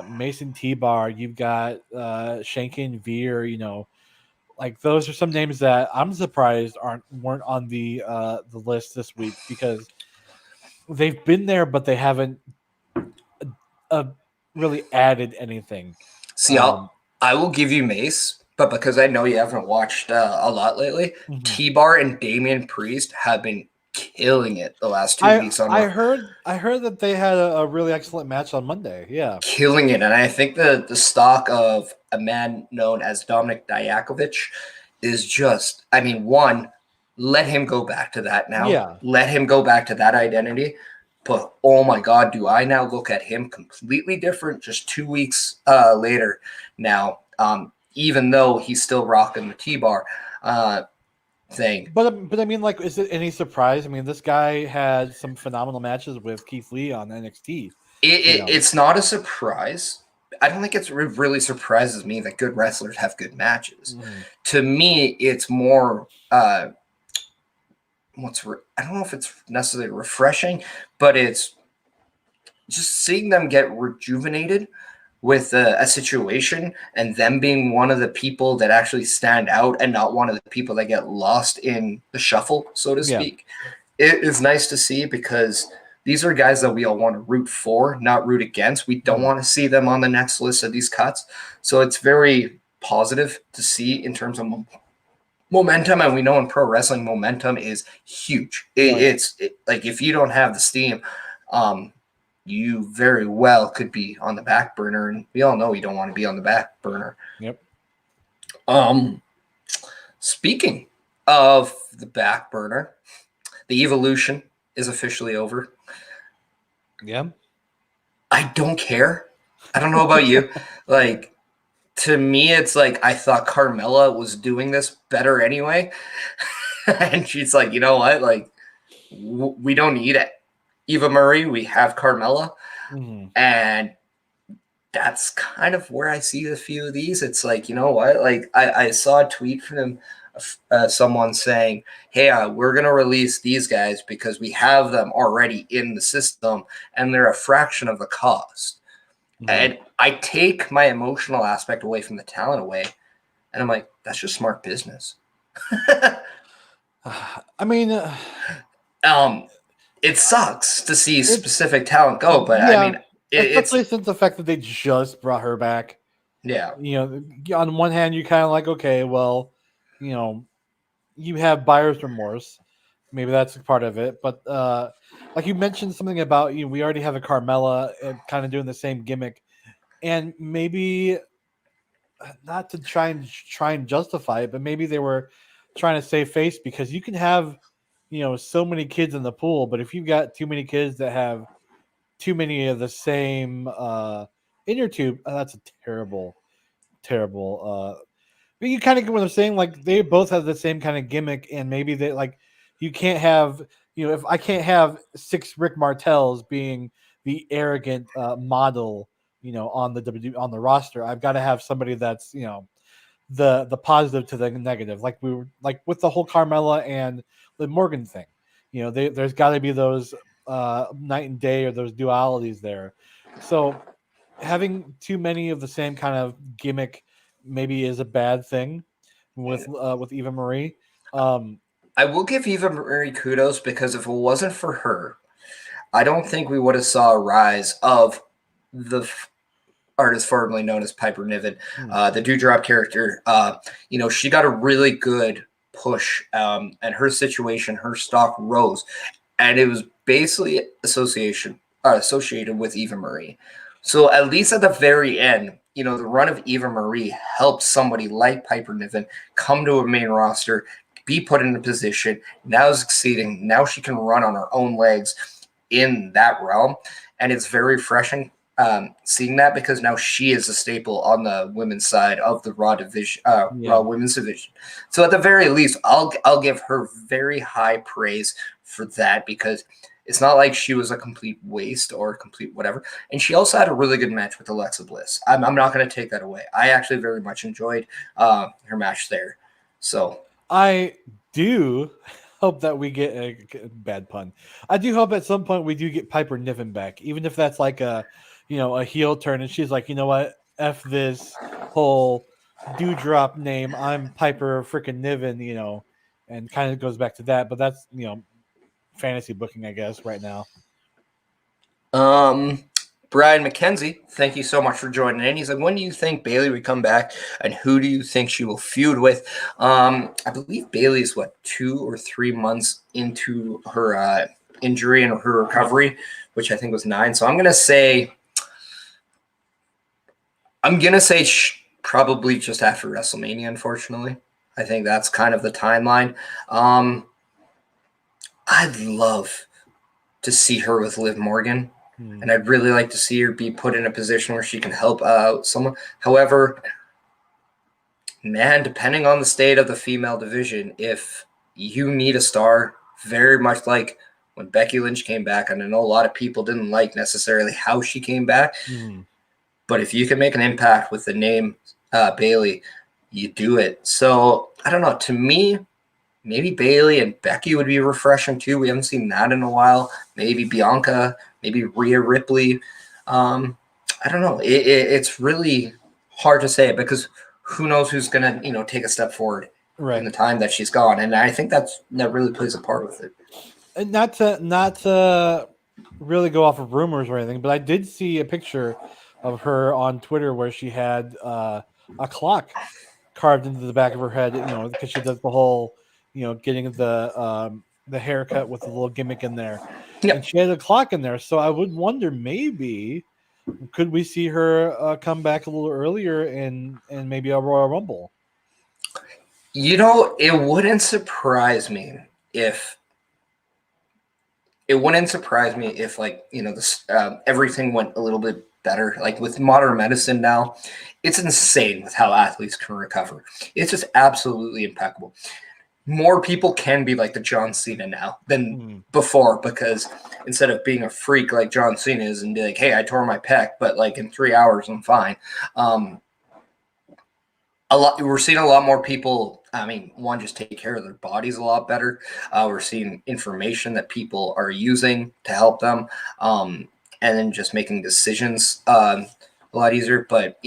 Mason T-Bar, you've got Shankin Veer, like those are some names that I'm surprised weren't on the list this week, because they've been there, but they haven't really added anything. See, I will give you Mace, but because I know you haven't watched a lot lately, T-Bar and Damian Priest have been killing it the last 2 weeks. I heard that they had a really excellent match on Monday. Yeah, killing it, and I think the stock of a man known as Dominic Dijakovic is just, I mean, one, let him go back to that now. Yeah. Let him go back to that identity. But oh my God, do I now look at him completely different just 2 weeks later now, even though he's still rocking the T-Bar thing. But I mean, like, is it any surprise? I mean, this guy had some phenomenal matches with Keith Lee on NXT. It's not a surprise. I don't think it really surprises me that good wrestlers have good matches. Mhm. To me, it's more I don't know if it's necessarily refreshing, but it's just seeing them get rejuvenated with a situation and them being one of the people that actually stand out and not one of the people that get lost in the shuffle, so to Yeah. speak. It is nice to see because these are guys that we all want to root for, not root against. We don't Mhm. want to see them on the next list of these cuts. So it's very positive to see in terms of momentum. And we know in pro wrestling, momentum is huge. It's like if you don't have the steam, you very well could be on the back burner. And we all know you don't want to be on the back burner. Yep. Speaking of the back burner, the evolution is officially over. Yeah. I don't care. I don't know about you. Like, to me, it's like I thought Carmella was doing this better anyway. And she's like, you know what? Like, we don't need it. Eva Marie, we have Carmella. Mhm. And that's kind of where I see a few of these. It's like, you know what? Like, I saw a tweet from someone saying, hey, we're going to release these guys because we have them already in the system and they're a fraction of the cost. Mhm. And I take my emotional aspect away from the talent away. And I'm like, that's just smart business. I mean, It sucks to see specific talent go, but yeah, I mean, especially it's since the fact that they just brought her back. yeah. You know, on one hand, you kind of like, okay, well, you know, you have buyer's remorse. Maybe that's a part of it. But like you mentioned something about, we already have a Carmella kind of doing the same gimmick. And maybe not to try and justify it, but maybe they were trying to save face because you can have, so many kids in the pool, but if you've got too many kids that have too many of the same inner tube, that's a terrible, terrible. But you kind of get what I'm saying. Like they both have the same kind of gimmick, and maybe they like you can't have, if I can't have 6 Rick Martels being the arrogant model, on on the roster, I've got to have somebody that's the positive to the negative. Like we were like with the whole Carmella and Liv Morgan thing, there's got to be those night and day or those dualities there. So having too many of the same kind of gimmick maybe is a bad thing with Eva Marie. I will give Eva Marie kudos because if it wasn't for her, I don't think we would have saw a rise of the artist formerly known as Piper Niven, the Dewdrop character. She got a really good push, and her situation, her stock rose, and it was basically associated with Eva Marie. So at least at the very end, the run of Eva Marie helped somebody like Piper Niven come to a main roster, be put in a position, now succeeding. Now she can run on her own legs in that realm. And it's very refreshing seeing that because now she is a staple on the women's side of the Raw division, Raw women's division. So at the very least, I'll give her very high praise for that because it's not like she was a complete waste or a complete whatever. And she also had a really good match with Alexa Bliss. I'm not going to take that away. I actually very much enjoyed her match there. So I do hope that we get a bad pun. I do hope at some point we do get Piper Niven back, even if that's like a heel turn, and she's like, you know what, f this whole Dewdrop name. I'm Piper freaking Niven, and kind of goes back to that. But that's fantasy booking, I guess, right now. Brian McKenzie, thank you so much for joining in. He's like, when do you think Bayley would come back, and who do you think she will feud with? I believe Bayley's 2 or 3 months into her injury and her recovery, which I think was 9. So I'm gonna say probably just after WrestleMania. Unfortunately, I think that's kind of the timeline. I'd love to see her with Liv Morgan. And I'd really like to see her be put in a position where she can help out someone. However, man, depending on the state of the female division, if you need a star, very much like when Becky Lynch came back, and I know a lot of people didn't like necessarily how she came back. But if you can make an impact with the name Bayley, you do it. So I don't know. To me, maybe Bayley and Becky would be refreshing too. We haven't seen that in a while. Maybe Bianca, maybe Rhea Ripley. I don't know. It's really hard to say because who knows who's gonna take a step forward in the time that she's gone, and I think that really plays a part with it. And not to really go off of rumors or anything, but I did see a picture of her on Twitter where she had a clock carved into the back of her head, because she does the whole, getting the haircut with the little gimmick in there. Yep. And she had a clock in there. So I would wonder, maybe could we see her come back a little earlier in maybe a Royal Rumble? It wouldn't surprise me if this everything went a little bit better. Like with modern medicine now, it's insane with how athletes can recover. It's just absolutely impeccable. More people can be like the John Cena now than before, because instead of being a freak like John Cena is and be like, hey, I tore my pec, but like in 3 hours I'm fine. We're seeing a lot more people. I mean, one, just take care of their bodies a lot better. We're seeing information that people are using to help them, and then just making decisions a lot easier. But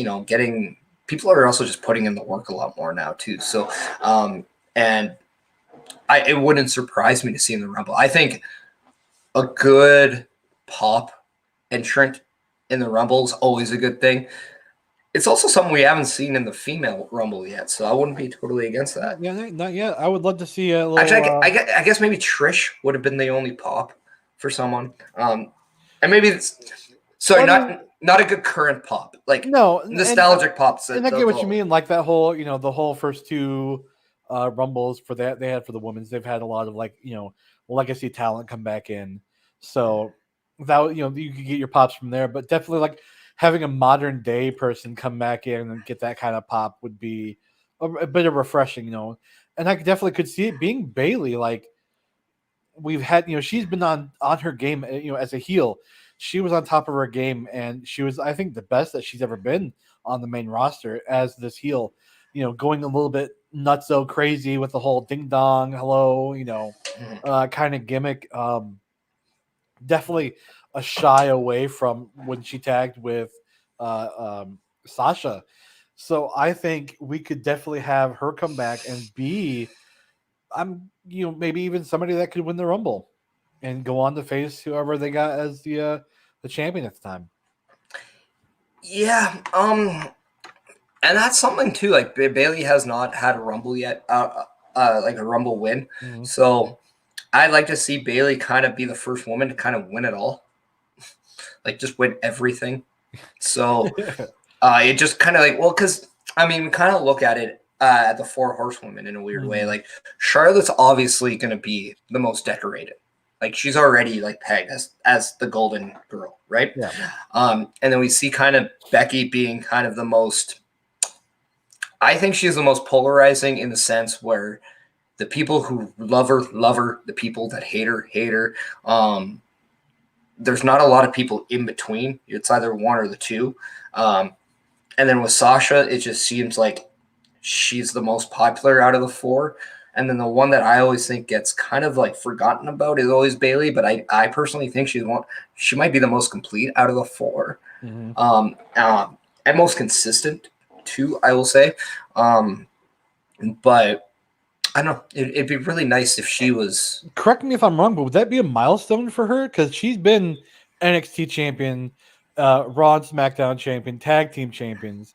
people are also just putting in the work a lot more now too. So, and it wouldn't surprise me to see in the Rumble. I think a good pop entrant in the Rumble is always a good thing. It's also something we haven't seen in the female Rumble yet, so I wouldn't be totally against that. Yeah, not yet. I would love to see a little. Actually, I guess maybe Trish would have been the only pop for someone, and maybe not a good current pop, like nostalgic pops. And I get what you mean, like that whole the whole first two Rumbles for that they had for the women's. They've had a lot of legacy talent come back in, so that you could get your pops from there, but definitely like having a modern day person come back in and get that kind of pop would be a bit of refreshing, And I definitely could see it being Bayley. Like we've had, she's been on her game, as a heel. She was on top of her game, and she was, I think, the best that she's ever been on the main roster as this heel. Going a little bit nutso crazy with the whole ding dong hello, kind of gimmick. Definitely a shy away from when she tagged with Sasha. So I think we could definitely have her come back and be, maybe even somebody that could win the Rumble and go on to face whoever they got as the champion at the time. Yeah, and that's something too. Like Bayley has not had a Rumble yet, like a Rumble win. Mm-hmm. So I'd like to see Bayley kind of be the first woman to kind of win it all. Like just win everything. So it just kind of because we kind of look at it at the Four Horsewomen in a weird way. Like Charlotte's obviously going to be the most decorated. Like she's already pegged as the golden girl, right? Yeah. And then we see kind of Becky being kind of the most. I think she's the most polarizing in the sense where the people who love her. The people that hate her. There's not a lot of people in between. It's either one or the two. And then with Sasha, it just seems like she's the most popular out of the four. And then the one that I always think gets kind of forgotten about is always Bayley. But I personally think she might be the most complete out of the four. Mm-hmm. And most consistent too, I will say. But I don't know. It'd be really nice if she was. Correct me if I'm wrong, but would that be a milestone for her? Because she's been NXT champion, Raw and SmackDown champion, tag team champions.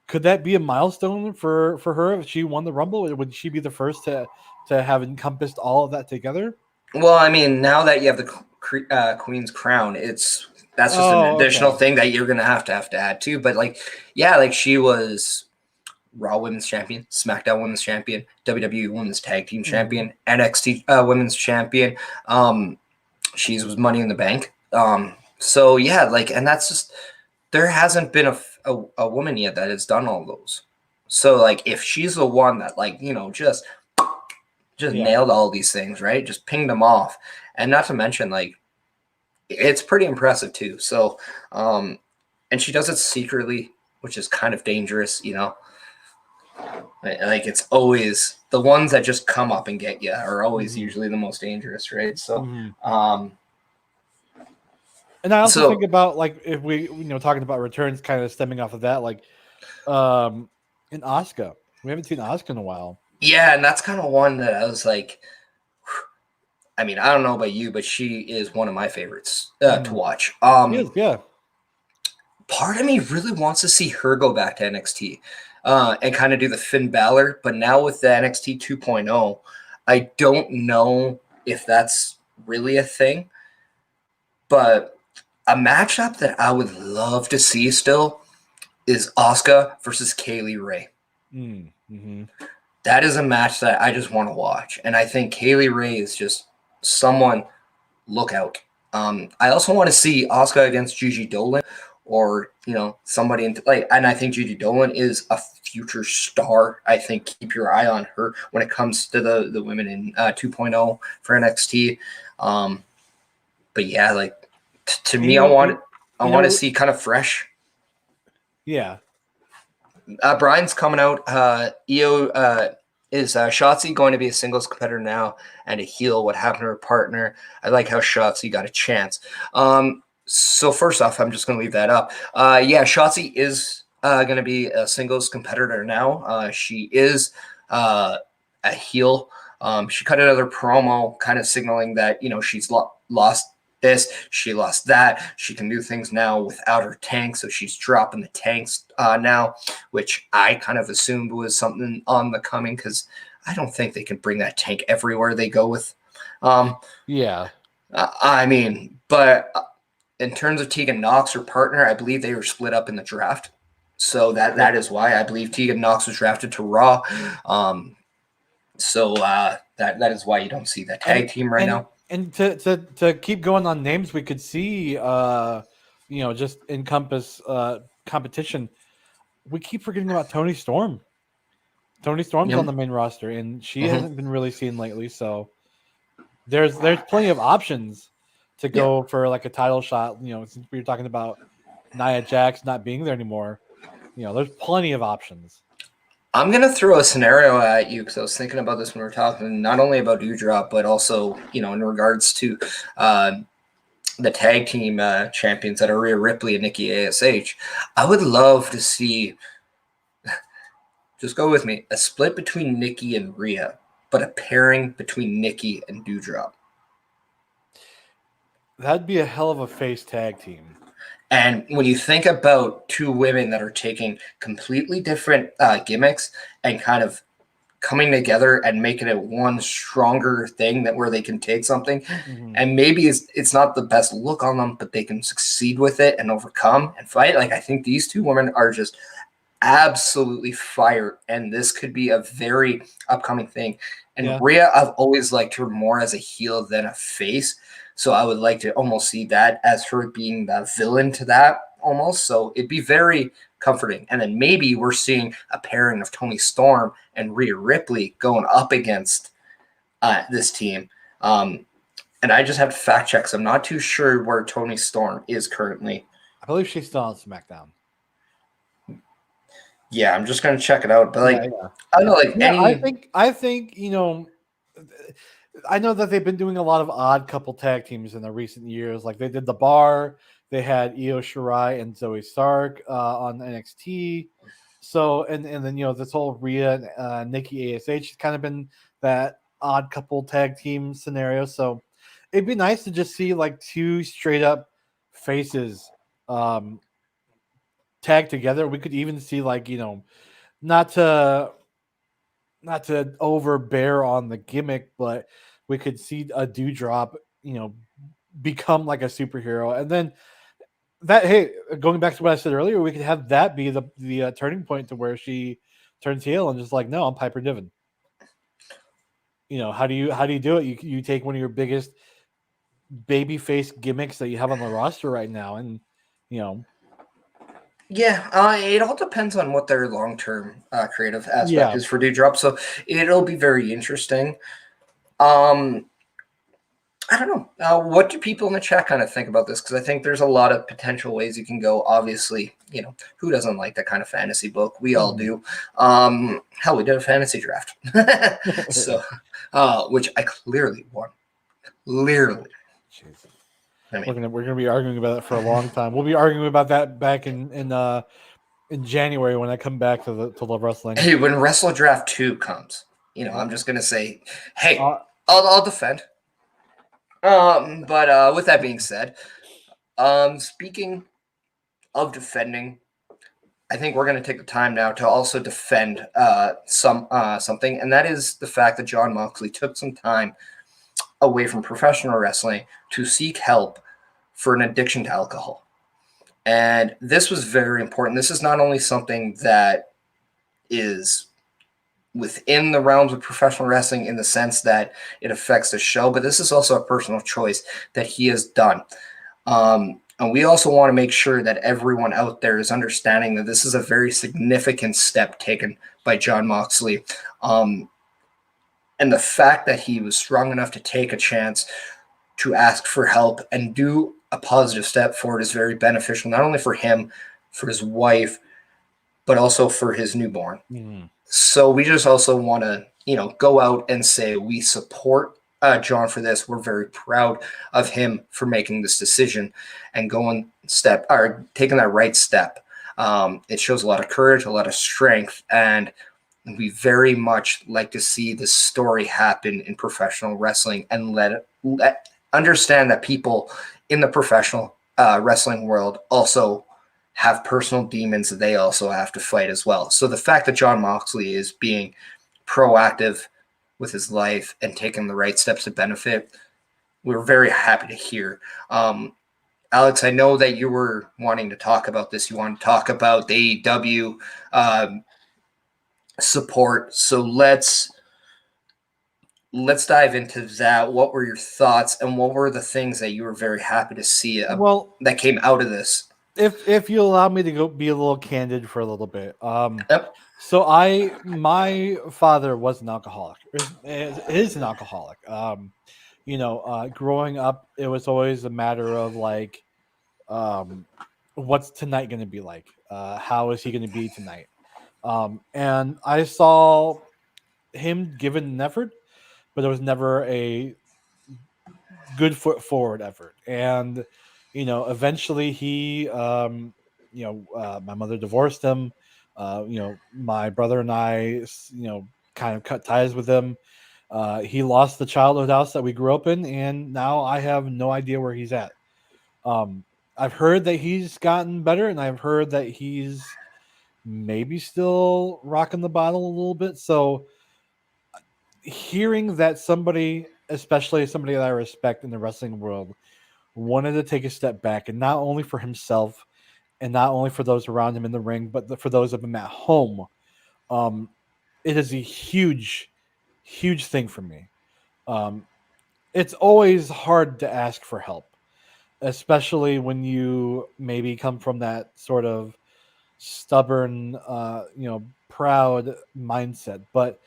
Could that be a milestone for her if she won the Rumble? Or would she be the first to have encompassed all of that together? Well, I mean, now that you have the Queen's crown, that's just an additional thing that you're gonna have to add to. But she was Raw Women's Champion, SmackDown Women's Champion, WWE Women's Tag Team Champion, NXT Women's Champion. She was Money in the Bank. So yeah, and that's just there hasn't been a woman yet that has done all those. So if she's the one that just nailed all these things, right? Just pinged them off, and not to mention it's pretty impressive too. So and she does it secretly, which is kind of dangerous, Like it's always the ones that just come up and get you are always usually the most dangerous, right? So, and I also think about like if we talking about returns, kind of stemming off of that, like in Asuka, we haven't seen Asuka in a while. Yeah, and that's kind of one that I was like, I mean, I don't know about you, but she is one of my favorites to watch. Yeah. Part of me really wants to see her go back to NXT and kind of do the Finn Balor, but now with the NXT 2.0, I don't know if that's really a thing. But a matchup that I would love to see still is Asuka versus Kaylee Ray. That is a match that I just want to watch, and I think Kaylee Ray is just someone look out. I also want to see Asuka against Gigi Dolan, or somebody and I think Gigi Dolan is a future star. I think keep your eye on her when it comes to the women in 2.0 for NXT. But yeah, like to me, I want to see kind of fresh. Yeah. Brian's coming out. Io is Shotzi going to be a singles competitor now and a heel? What happened to her partner? I like how Shotzi got a chance. So first off, I'm just going to leave that up. Yeah, Shotzi is going to be a singles competitor now. She is a heel. She cut another promo kind of signaling that, she's lost this, she lost that. She can do things now without her tank, so she's dropping the tanks now, which I kind of assumed was something on the coming because I don't think they can bring that tank everywhere they go with. Yeah. I mean, but in terms of Tegan Nox, her partner, I believe they were split up in the draft. So that is why I believe Tegan Nox was drafted to Raw. So that is why you don't see that tag team right now. And to keep going on names, we could see, just encompass competition. We keep forgetting about Toni Storm. Toni Storm's on the main roster, and she hasn't been really seen lately. So there's plenty of options to go for like a title shot. Since we were talking about Nia Jax not being there anymore, there's plenty of options. I'm going to throw a scenario at you because I was thinking about this when we were talking not only about Doudrop, but also, in regards to the tag team champions that are Rhea Ripley and Nikki ASH. I would love to see, just go with me, a split between Nikki and Rhea, but a pairing between Nikki and Doudrop. That'd be a hell of a face tag team. And when you think about two women that are taking completely different gimmicks and kind of coming together and making it one stronger thing that where they can take something, and maybe it's not the best look on them, but they can succeed with it and overcome and fight. Like, I think these two women are just absolutely fire, and this could be a very upcoming thing. And Rhea, I've always liked her more as a heel than a face. So I would like to almost see that as her being the villain to that almost. So it'd be very comforting. And then maybe we're seeing a pairing of Toni Storm and Rhea Ripley going up against this team. And I just have to fact check. So I'm not too sure where Toni Storm is currently. I believe she's still on SmackDown. Yeah, I'm just going to check it out. But I don't know, I think, I know that they've been doing a lot of odd couple tag teams in the recent years. Like they did The Bar, they had Io Shirai and Zoe Stark on NXT. So and then this whole Rhea Nikki ASH has kind of been that odd couple tag team scenario. So it'd be nice to just see like two straight up faces tag together. We could even see like not to overbear on the gimmick, but we could see a Doudrop, become like a superhero. And then going back to what I said earlier, we could have that be the turning point to where she turns heel and just like, no, I'm Piper Niven. How do you do it? You take one of your biggest babyface gimmicks that you have on the roster right now, and Yeah, it all depends on what their long-term creative aspect is for Doudrop. So it'll be very interesting. I don't know. What do people in the chat kind of think about this? Because I think there's a lot of potential ways you can go. Obviously, who doesn't like that kind of fantasy book? We all do. Hell, we did a fantasy draft. So, which I clearly won. Clearly. Jesus. I mean, We're gonna be arguing about it for a long time. We'll be arguing about that back in January when I come back to Love Wrestling. hey, when Wrestle Draft 2 comes, I'm just gonna say, hey, I'll defend. But with that being said, speaking of defending, I think we're going to take the time now to also defend something, and that is the fact that Jon Moxley took some time away from professional wrestling to seek help for an addiction to alcohol. And this was very important. This is not only something that is within the realms of professional wrestling in the sense that it affects the show, but this is also a personal choice that he has done. And we also want to make sure that everyone out there is understanding that this is a very significant step taken by Jon Moxley. And the fact that he was strong enough to take a chance to ask for help and do a positive step forward is very beneficial, not only for him, for his wife, but also for his newborn. Mm-hmm. So we just also want to, go out and say we support Jon for this. We're very proud of him for making this decision and taking that right step. It shows a lot of courage, a lot of strength, and we very much like to see this story happen in professional wrestling and let understand that people in the professional wrestling world also have personal demons that they also have to fight as well. So the fact that Jon Moxley is being proactive with his life and taking the right steps to benefit, we're very happy to hear. Alex, I know that you were wanting to talk about this. You want to talk about the AEW support. So let's dive into that. What were your thoughts, and what were the things that you were very happy to see that came out of this? If you allow me to go be a little candid for a little bit. Yep. So my father was an alcoholic. Is an alcoholic. Growing up, it was always a matter of like, what's tonight going to be like? How is he going to be tonight? And I saw him given an effort, but it was never a good foot forward effort. And, eventually he, my mother divorced him. My brother and I, kind of cut ties with him. He lost the childhood house that we grew up in, and now I have no idea where he's at. I've heard that he's gotten better, and I've heard that he's maybe still rocking the bottle a little bit. So hearing that somebody, especially somebody that I respect in the wrestling world, wanted to take a step back, and not only for himself and not only for those around him in the ring, but for those of him at home, it is a huge, huge thing for me. It's always hard to ask for help, especially when you maybe come from that sort of stubborn, proud mindset. But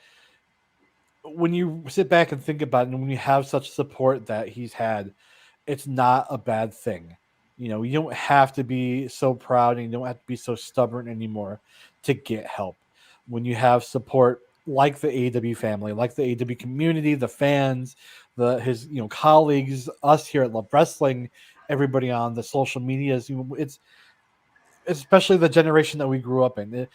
when you sit back and think about it, and when you have such support that he's had, it's not a bad thing. You don't have to be so proud, and you don't have to be so stubborn anymore to get help. When you have support like the AEW family, like the AEW community, the fans, his colleagues, us here at Love Wrestling, everybody on the social medias, it's especially the generation that we grew up in.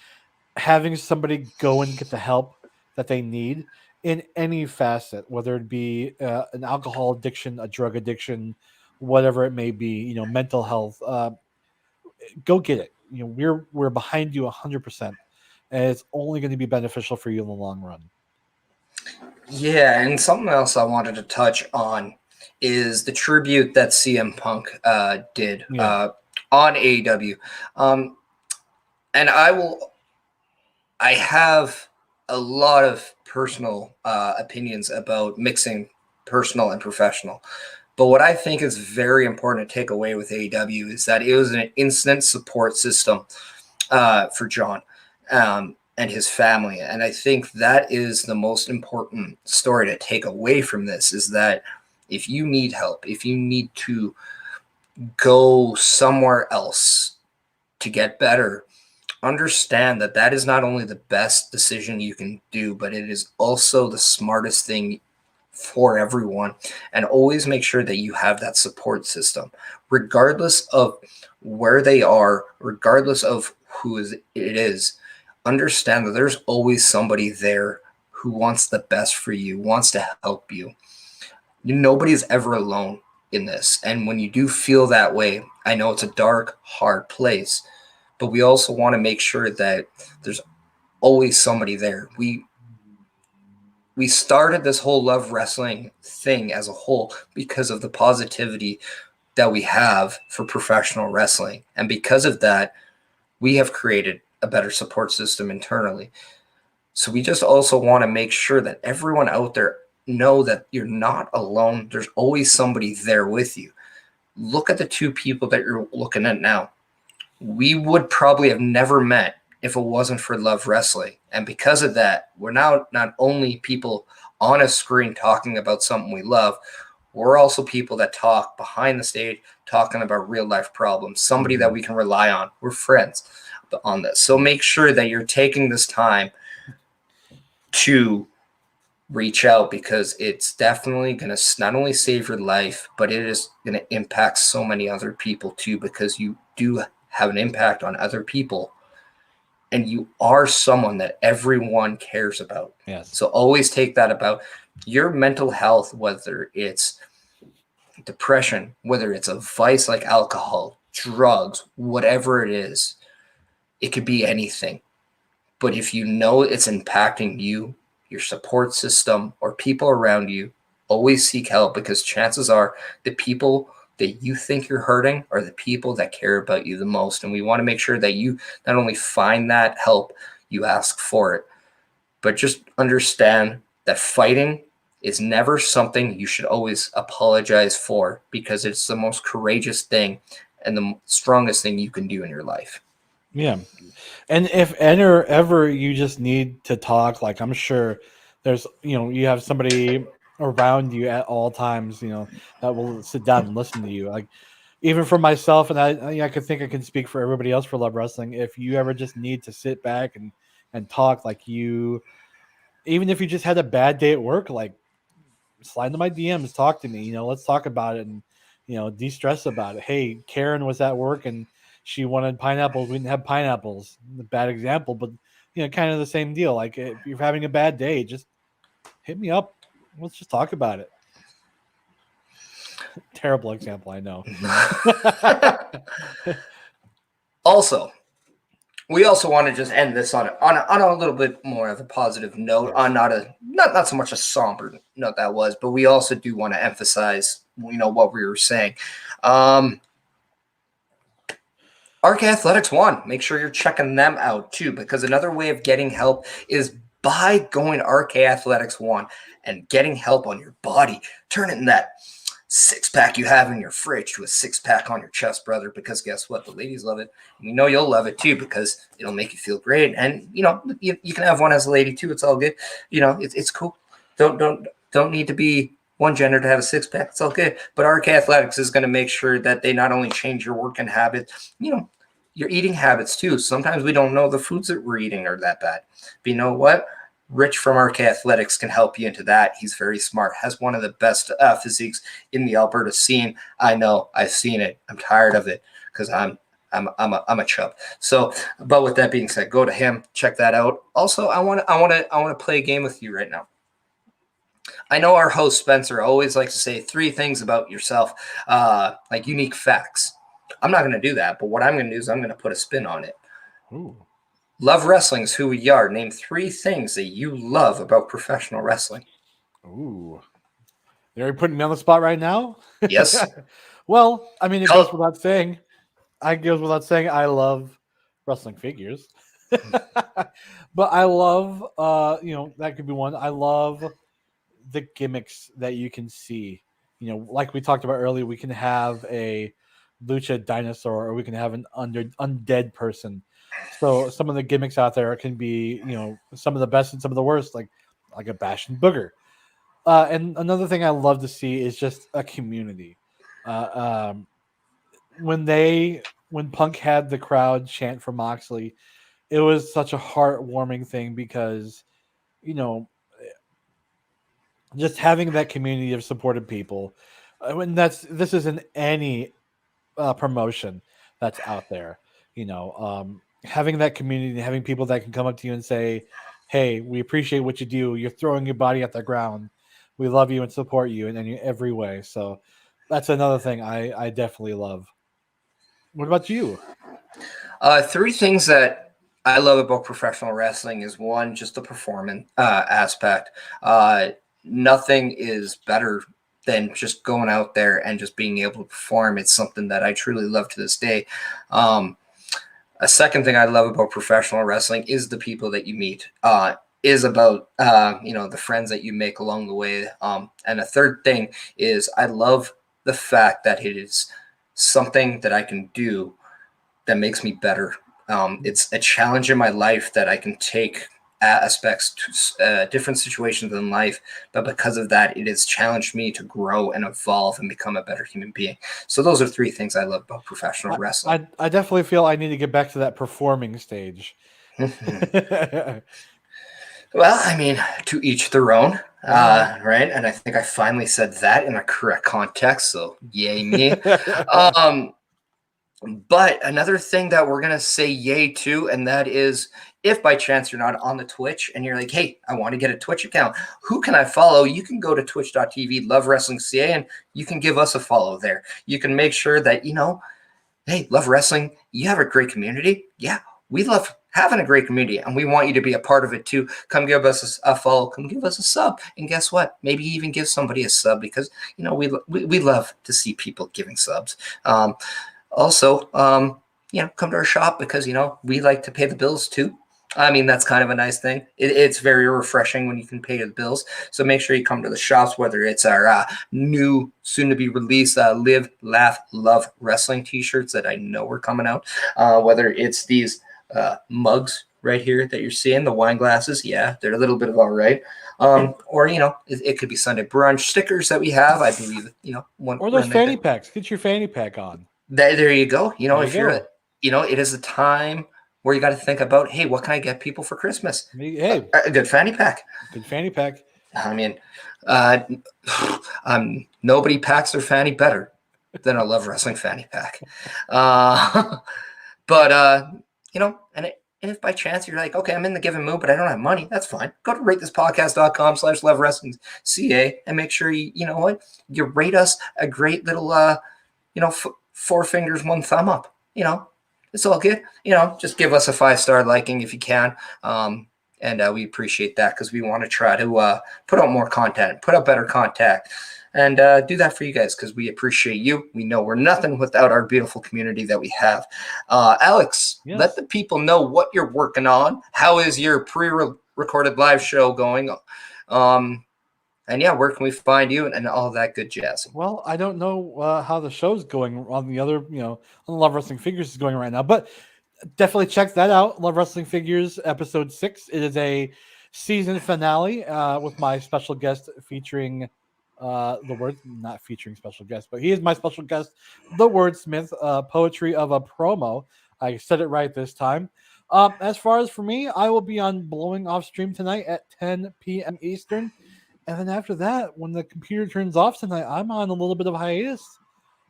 Having somebody go and get the help that they need in any facet, whether it be an alcohol addiction, a drug addiction, whatever it may be, mental health, go get it. We're behind you 100%, and it's only going to be beneficial for you in the long run. Yeah, and something else I wanted to touch on is the tribute that CM Punk did on AEW. And I have a lot of personal opinions about mixing personal and professional. But what I think is very important to take away with AEW is that it was an instant support system for Jon and his family. And I think that is the most important story to take away from this, is that if you need help, if you need to go somewhere else to get better, understand that that is not only the best decision you can do, but it is also the smartest thing for everyone. And always make sure that you have that support system, regardless of where they are, regardless of it is. Understand that there's always somebody there who wants the best for you, wants to help you. Nobody's ever alone in this. And when you do feel that way, I know it's a dark, hard place, but we also want to make sure that there's always somebody there. We started this whole love wrestling thing as a whole because of the positivity that we have for professional wrestling. And because of that, we have created a better support system internally. So we just also want to make sure that everyone out there know that you're not alone. There's always somebody there with you. Look at the two people that you're looking at now. We would probably have never met if it wasn't for Love Wrestling. And because of that, we're now not only people on a screen talking about something we love, we're also people that talk behind the stage, talking about real life problems, somebody that we can rely on. We're friends on this. So make sure that you're taking this time to reach out, because it's definitely going to not only save your life, but it is going to impact so many other people too, because you do have an impact on other people. And you are someone that everyone cares about. Yes. So always take that about your mental health, whether it's depression, whether it's a vice like alcohol, drugs, whatever it is. It could be anything. But if you know it's impacting you, your support system, or people around you, always seek help, because chances are the people that you think you're hurting are the people that care about you the most. And we want to make sure that you not only find that help, you ask for it, but just understand that fighting is never something you should always apologize for, because it's the most courageous thing and the strongest thing you can do in your life. Yeah. And if ever you just need to talk, like I'm sure there's, you have somebody around you at all times, that will sit down and listen to you. Like even for myself, and I could think I can speak for everybody else for Love Wrestling. If you ever just need to sit back and talk, like even if you just had a bad day at work, like slide into my DMs, talk to me, let's talk about it and, de-stress about it. Hey, Karen was at work and she wanted pineapples. We didn't have pineapples. A bad example, but kind of the same deal. Like if you're having a bad day, just hit me up. Let's just talk about it. Terrible example, I know. Also, we also want to just end this on a little bit more of a positive note, Yes. on not so much a somber note that was, but we also do want to emphasize, what we were saying. RK Athletics 1, make sure you're checking them out too, because another way of getting help is by going RK Athletics 1 and getting help on your body, turning that six-pack you have in your fridge to a six-pack on your chest, brother, because guess what? The ladies love it. And you'll love it too, because it'll make you feel great. And, you can have one as a lady too. It's all good. It's cool. Don't need to be one gender to have a six-pack. It's all good. But RK Athletics is going to make sure that they not only change your working habits, your eating habits too. Sometimes we don't know the foods that we're eating are that bad. But you know what? Rich from RK Athletics can help you into that. He's very smart, has one of the best physiques in the Alberta scene. I know, I've seen it. I'm tired of it because I'm a chub. So, but with that being said, go to him, check that out. Also, I want to play a game with you right now. I know our host Spencer always likes to say 3 things about yourself, like unique facts. I'm not going to do that, but what I'm going to do is I'm going to put a spin on it. Ooh. Love wrestling is who we are. Name 3 things that you love about professional wrestling. Ooh. They're putting me on the spot right now? Yes. Well, I mean, it goes without saying. I love wrestling figures. But I love, that could be one. I love the gimmicks that you can see. Like we talked about earlier, we can have a lucha dinosaur, or we can have an undead person. So some of the gimmicks out there can be, some of the best and some of the worst, like a Bastion Booger. And another thing I love to see is just a community. Uh, um, when Punk had the crowd chant for Moxley, it was such a heartwarming thing because you know just having that community of supportive people. When this isn't any promotion that's out there. Having that community, having people that can come up to you and say, "Hey, we appreciate what you do. You're throwing your body at the ground. We love you and support you in every way." So that's another thing I definitely love. What about you? Three things that I love about professional wrestling is one, just the performance aspect. Nothing is better than just going out there and just being able to perform. It's something that I truly love to this day. A second thing I love about professional wrestling is the people that you meet. Is about the friends that you make along the way. And a third thing is I love the fact that it is something that I can do that makes me better. It's a challenge in my life that I can take aspects to different situations in life, but because of that, it has challenged me to grow and evolve and become a better human being. So those are three things I love about professional wrestling. I definitely feel I need to get back to that performing stage. Well, I mean, to each their own, Yeah. right? And I think I finally said that in a correct context, so yay me. um, But another thing that we're going to say yay to, and that is if by chance you're not on the Twitch and you're like, hey, I want to get a Twitch account, who can I follow? You can go to twitch.tv, Love Wrestling CA, and you can give us a follow there. You can make sure that, hey, Love Wrestling, you have a great community. Yeah, we love having a great community, and we want you to be a part of it too. Come give us a follow, come give us a sub, and guess what? Maybe even give somebody a sub because, we love to see people giving subs. Also, come to our shop because, we like to pay the bills too. I mean, that's kind of a nice thing. It's very refreshing when you can pay the bills. So make sure you come to the shops, whether it's our new, soon to be released Live, Laugh, Love Wrestling t-shirts that I know are coming out, whether it's these mugs right here that you're seeing, the wine glasses. Yeah, they're a little bit of all right. Or, it could be Sunday brunch stickers that we have. I believe, Or those when they fanny packs. Get your fanny pack on. there you go. There you If you're, go. it is a time where you got to think about, hey, what can I get people for Christmas? Hey, A good fanny pack. good fanny pack. I mean, uh, nobody packs their fanny better than a Love Wrestling fanny pack. But and if by chance you're like, okay, I'm in the given mood, but I don't have money, that's fine. Go to ratethispodcast.com/Love Wrestling CA and make sure you rate us a great little four fingers, one thumb up. It's all good. Just give us a 5-star liking if you can. And we appreciate that because we want to try to put out more content, put out better content, and do that for you guys because we appreciate you. We know we're nothing without our beautiful community that we have. Alex, Yes. let the people know what you're working on. How is your pre-recorded live show going? And yeah, where can we find you and all that good jazz? Well, I don't know how the show's going on the other, on the Love Wrestling Figures is going right now, but definitely check that out. Love Wrestling Figures episode 6. It is a season finale with my special guest featuring the word, not featuring special guest, but he is my special guest, the wordsmith, poetry of a promo. I said it right this time. As far as for me, I will be on Blowing Off stream tonight at 10 p.m. Eastern. And then after that, when the computer turns off tonight, I'm on a little bit of hiatus.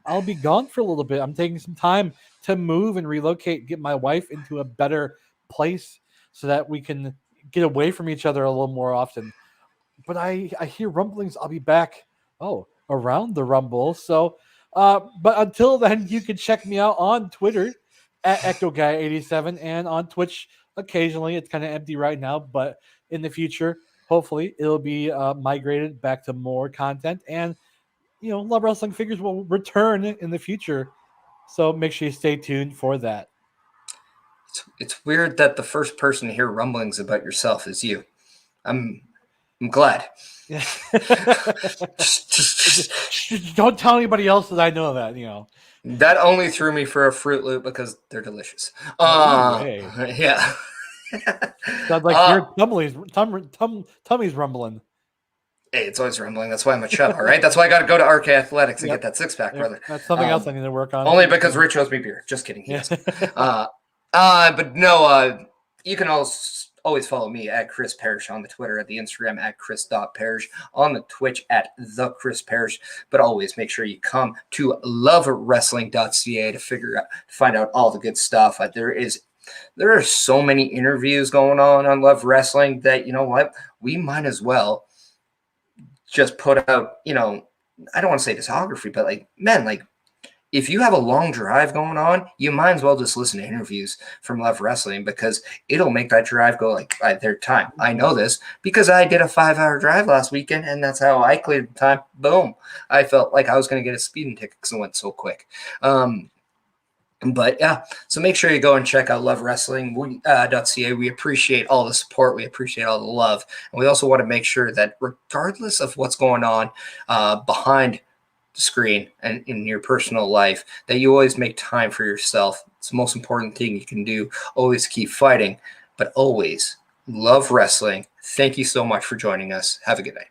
I'll be gone for a little bit. I'm taking some time to move and relocate, get my wife into a better place so that we can get away from each other a little more often. But I hear rumblings. I'll be back. Oh, around the Rumble. So, but until then, you can check me out on Twitter at EchoGuy87 and on Twitch occasionally. It's kind of empty right now, but in the future, hopefully, it'll be migrated back to more content. And Love Wrestling Figures will return in the future. So make sure you stay tuned for that. It's weird that the first person to hear rumblings about yourself is you. I'm glad. Yeah. Don't tell anybody else that I know that, That only threw me for a Fruit Loop because they're delicious. Hey. Yeah. Sounds like your tummy's rumbling. Hey, it's always rumbling. That's why I'm a chub. All right. That's why I got to go to RK Athletics and Yep. get that 6-pack, Yep. brother. That's something else I need to work on. Only because Rich owes me beer. Just kidding. He Yeah. doesn't. But no, you can always follow me at Chris Parrish on the Twitter, at the Instagram at Chris.Parrish, on the Twitch at the Chris Parrish. But always make sure you come to lovewrestling.ca to find out all the good stuff. There are so many interviews going on Love Wrestling that, you know what, we might as well just put out, I don't want to say discography, but if you have a long drive going on, you might as well just listen to interviews from Love Wrestling, because it'll make that drive go like by their time. I know this because I did a 5-hour drive last weekend, and that's how I cleared the time. Boom. I felt like I was going to get a speeding ticket because it went so quick. But yeah, so make sure you go and check out lovewrestling.ca. We appreciate all the support. We appreciate all the love. And we also want to make sure that regardless of what's going on behind the screen and in your personal life, that you always make time for yourself. It's the most important thing you can do. Always keep fighting, but always love wrestling. Thank you so much for joining us. Have a good night.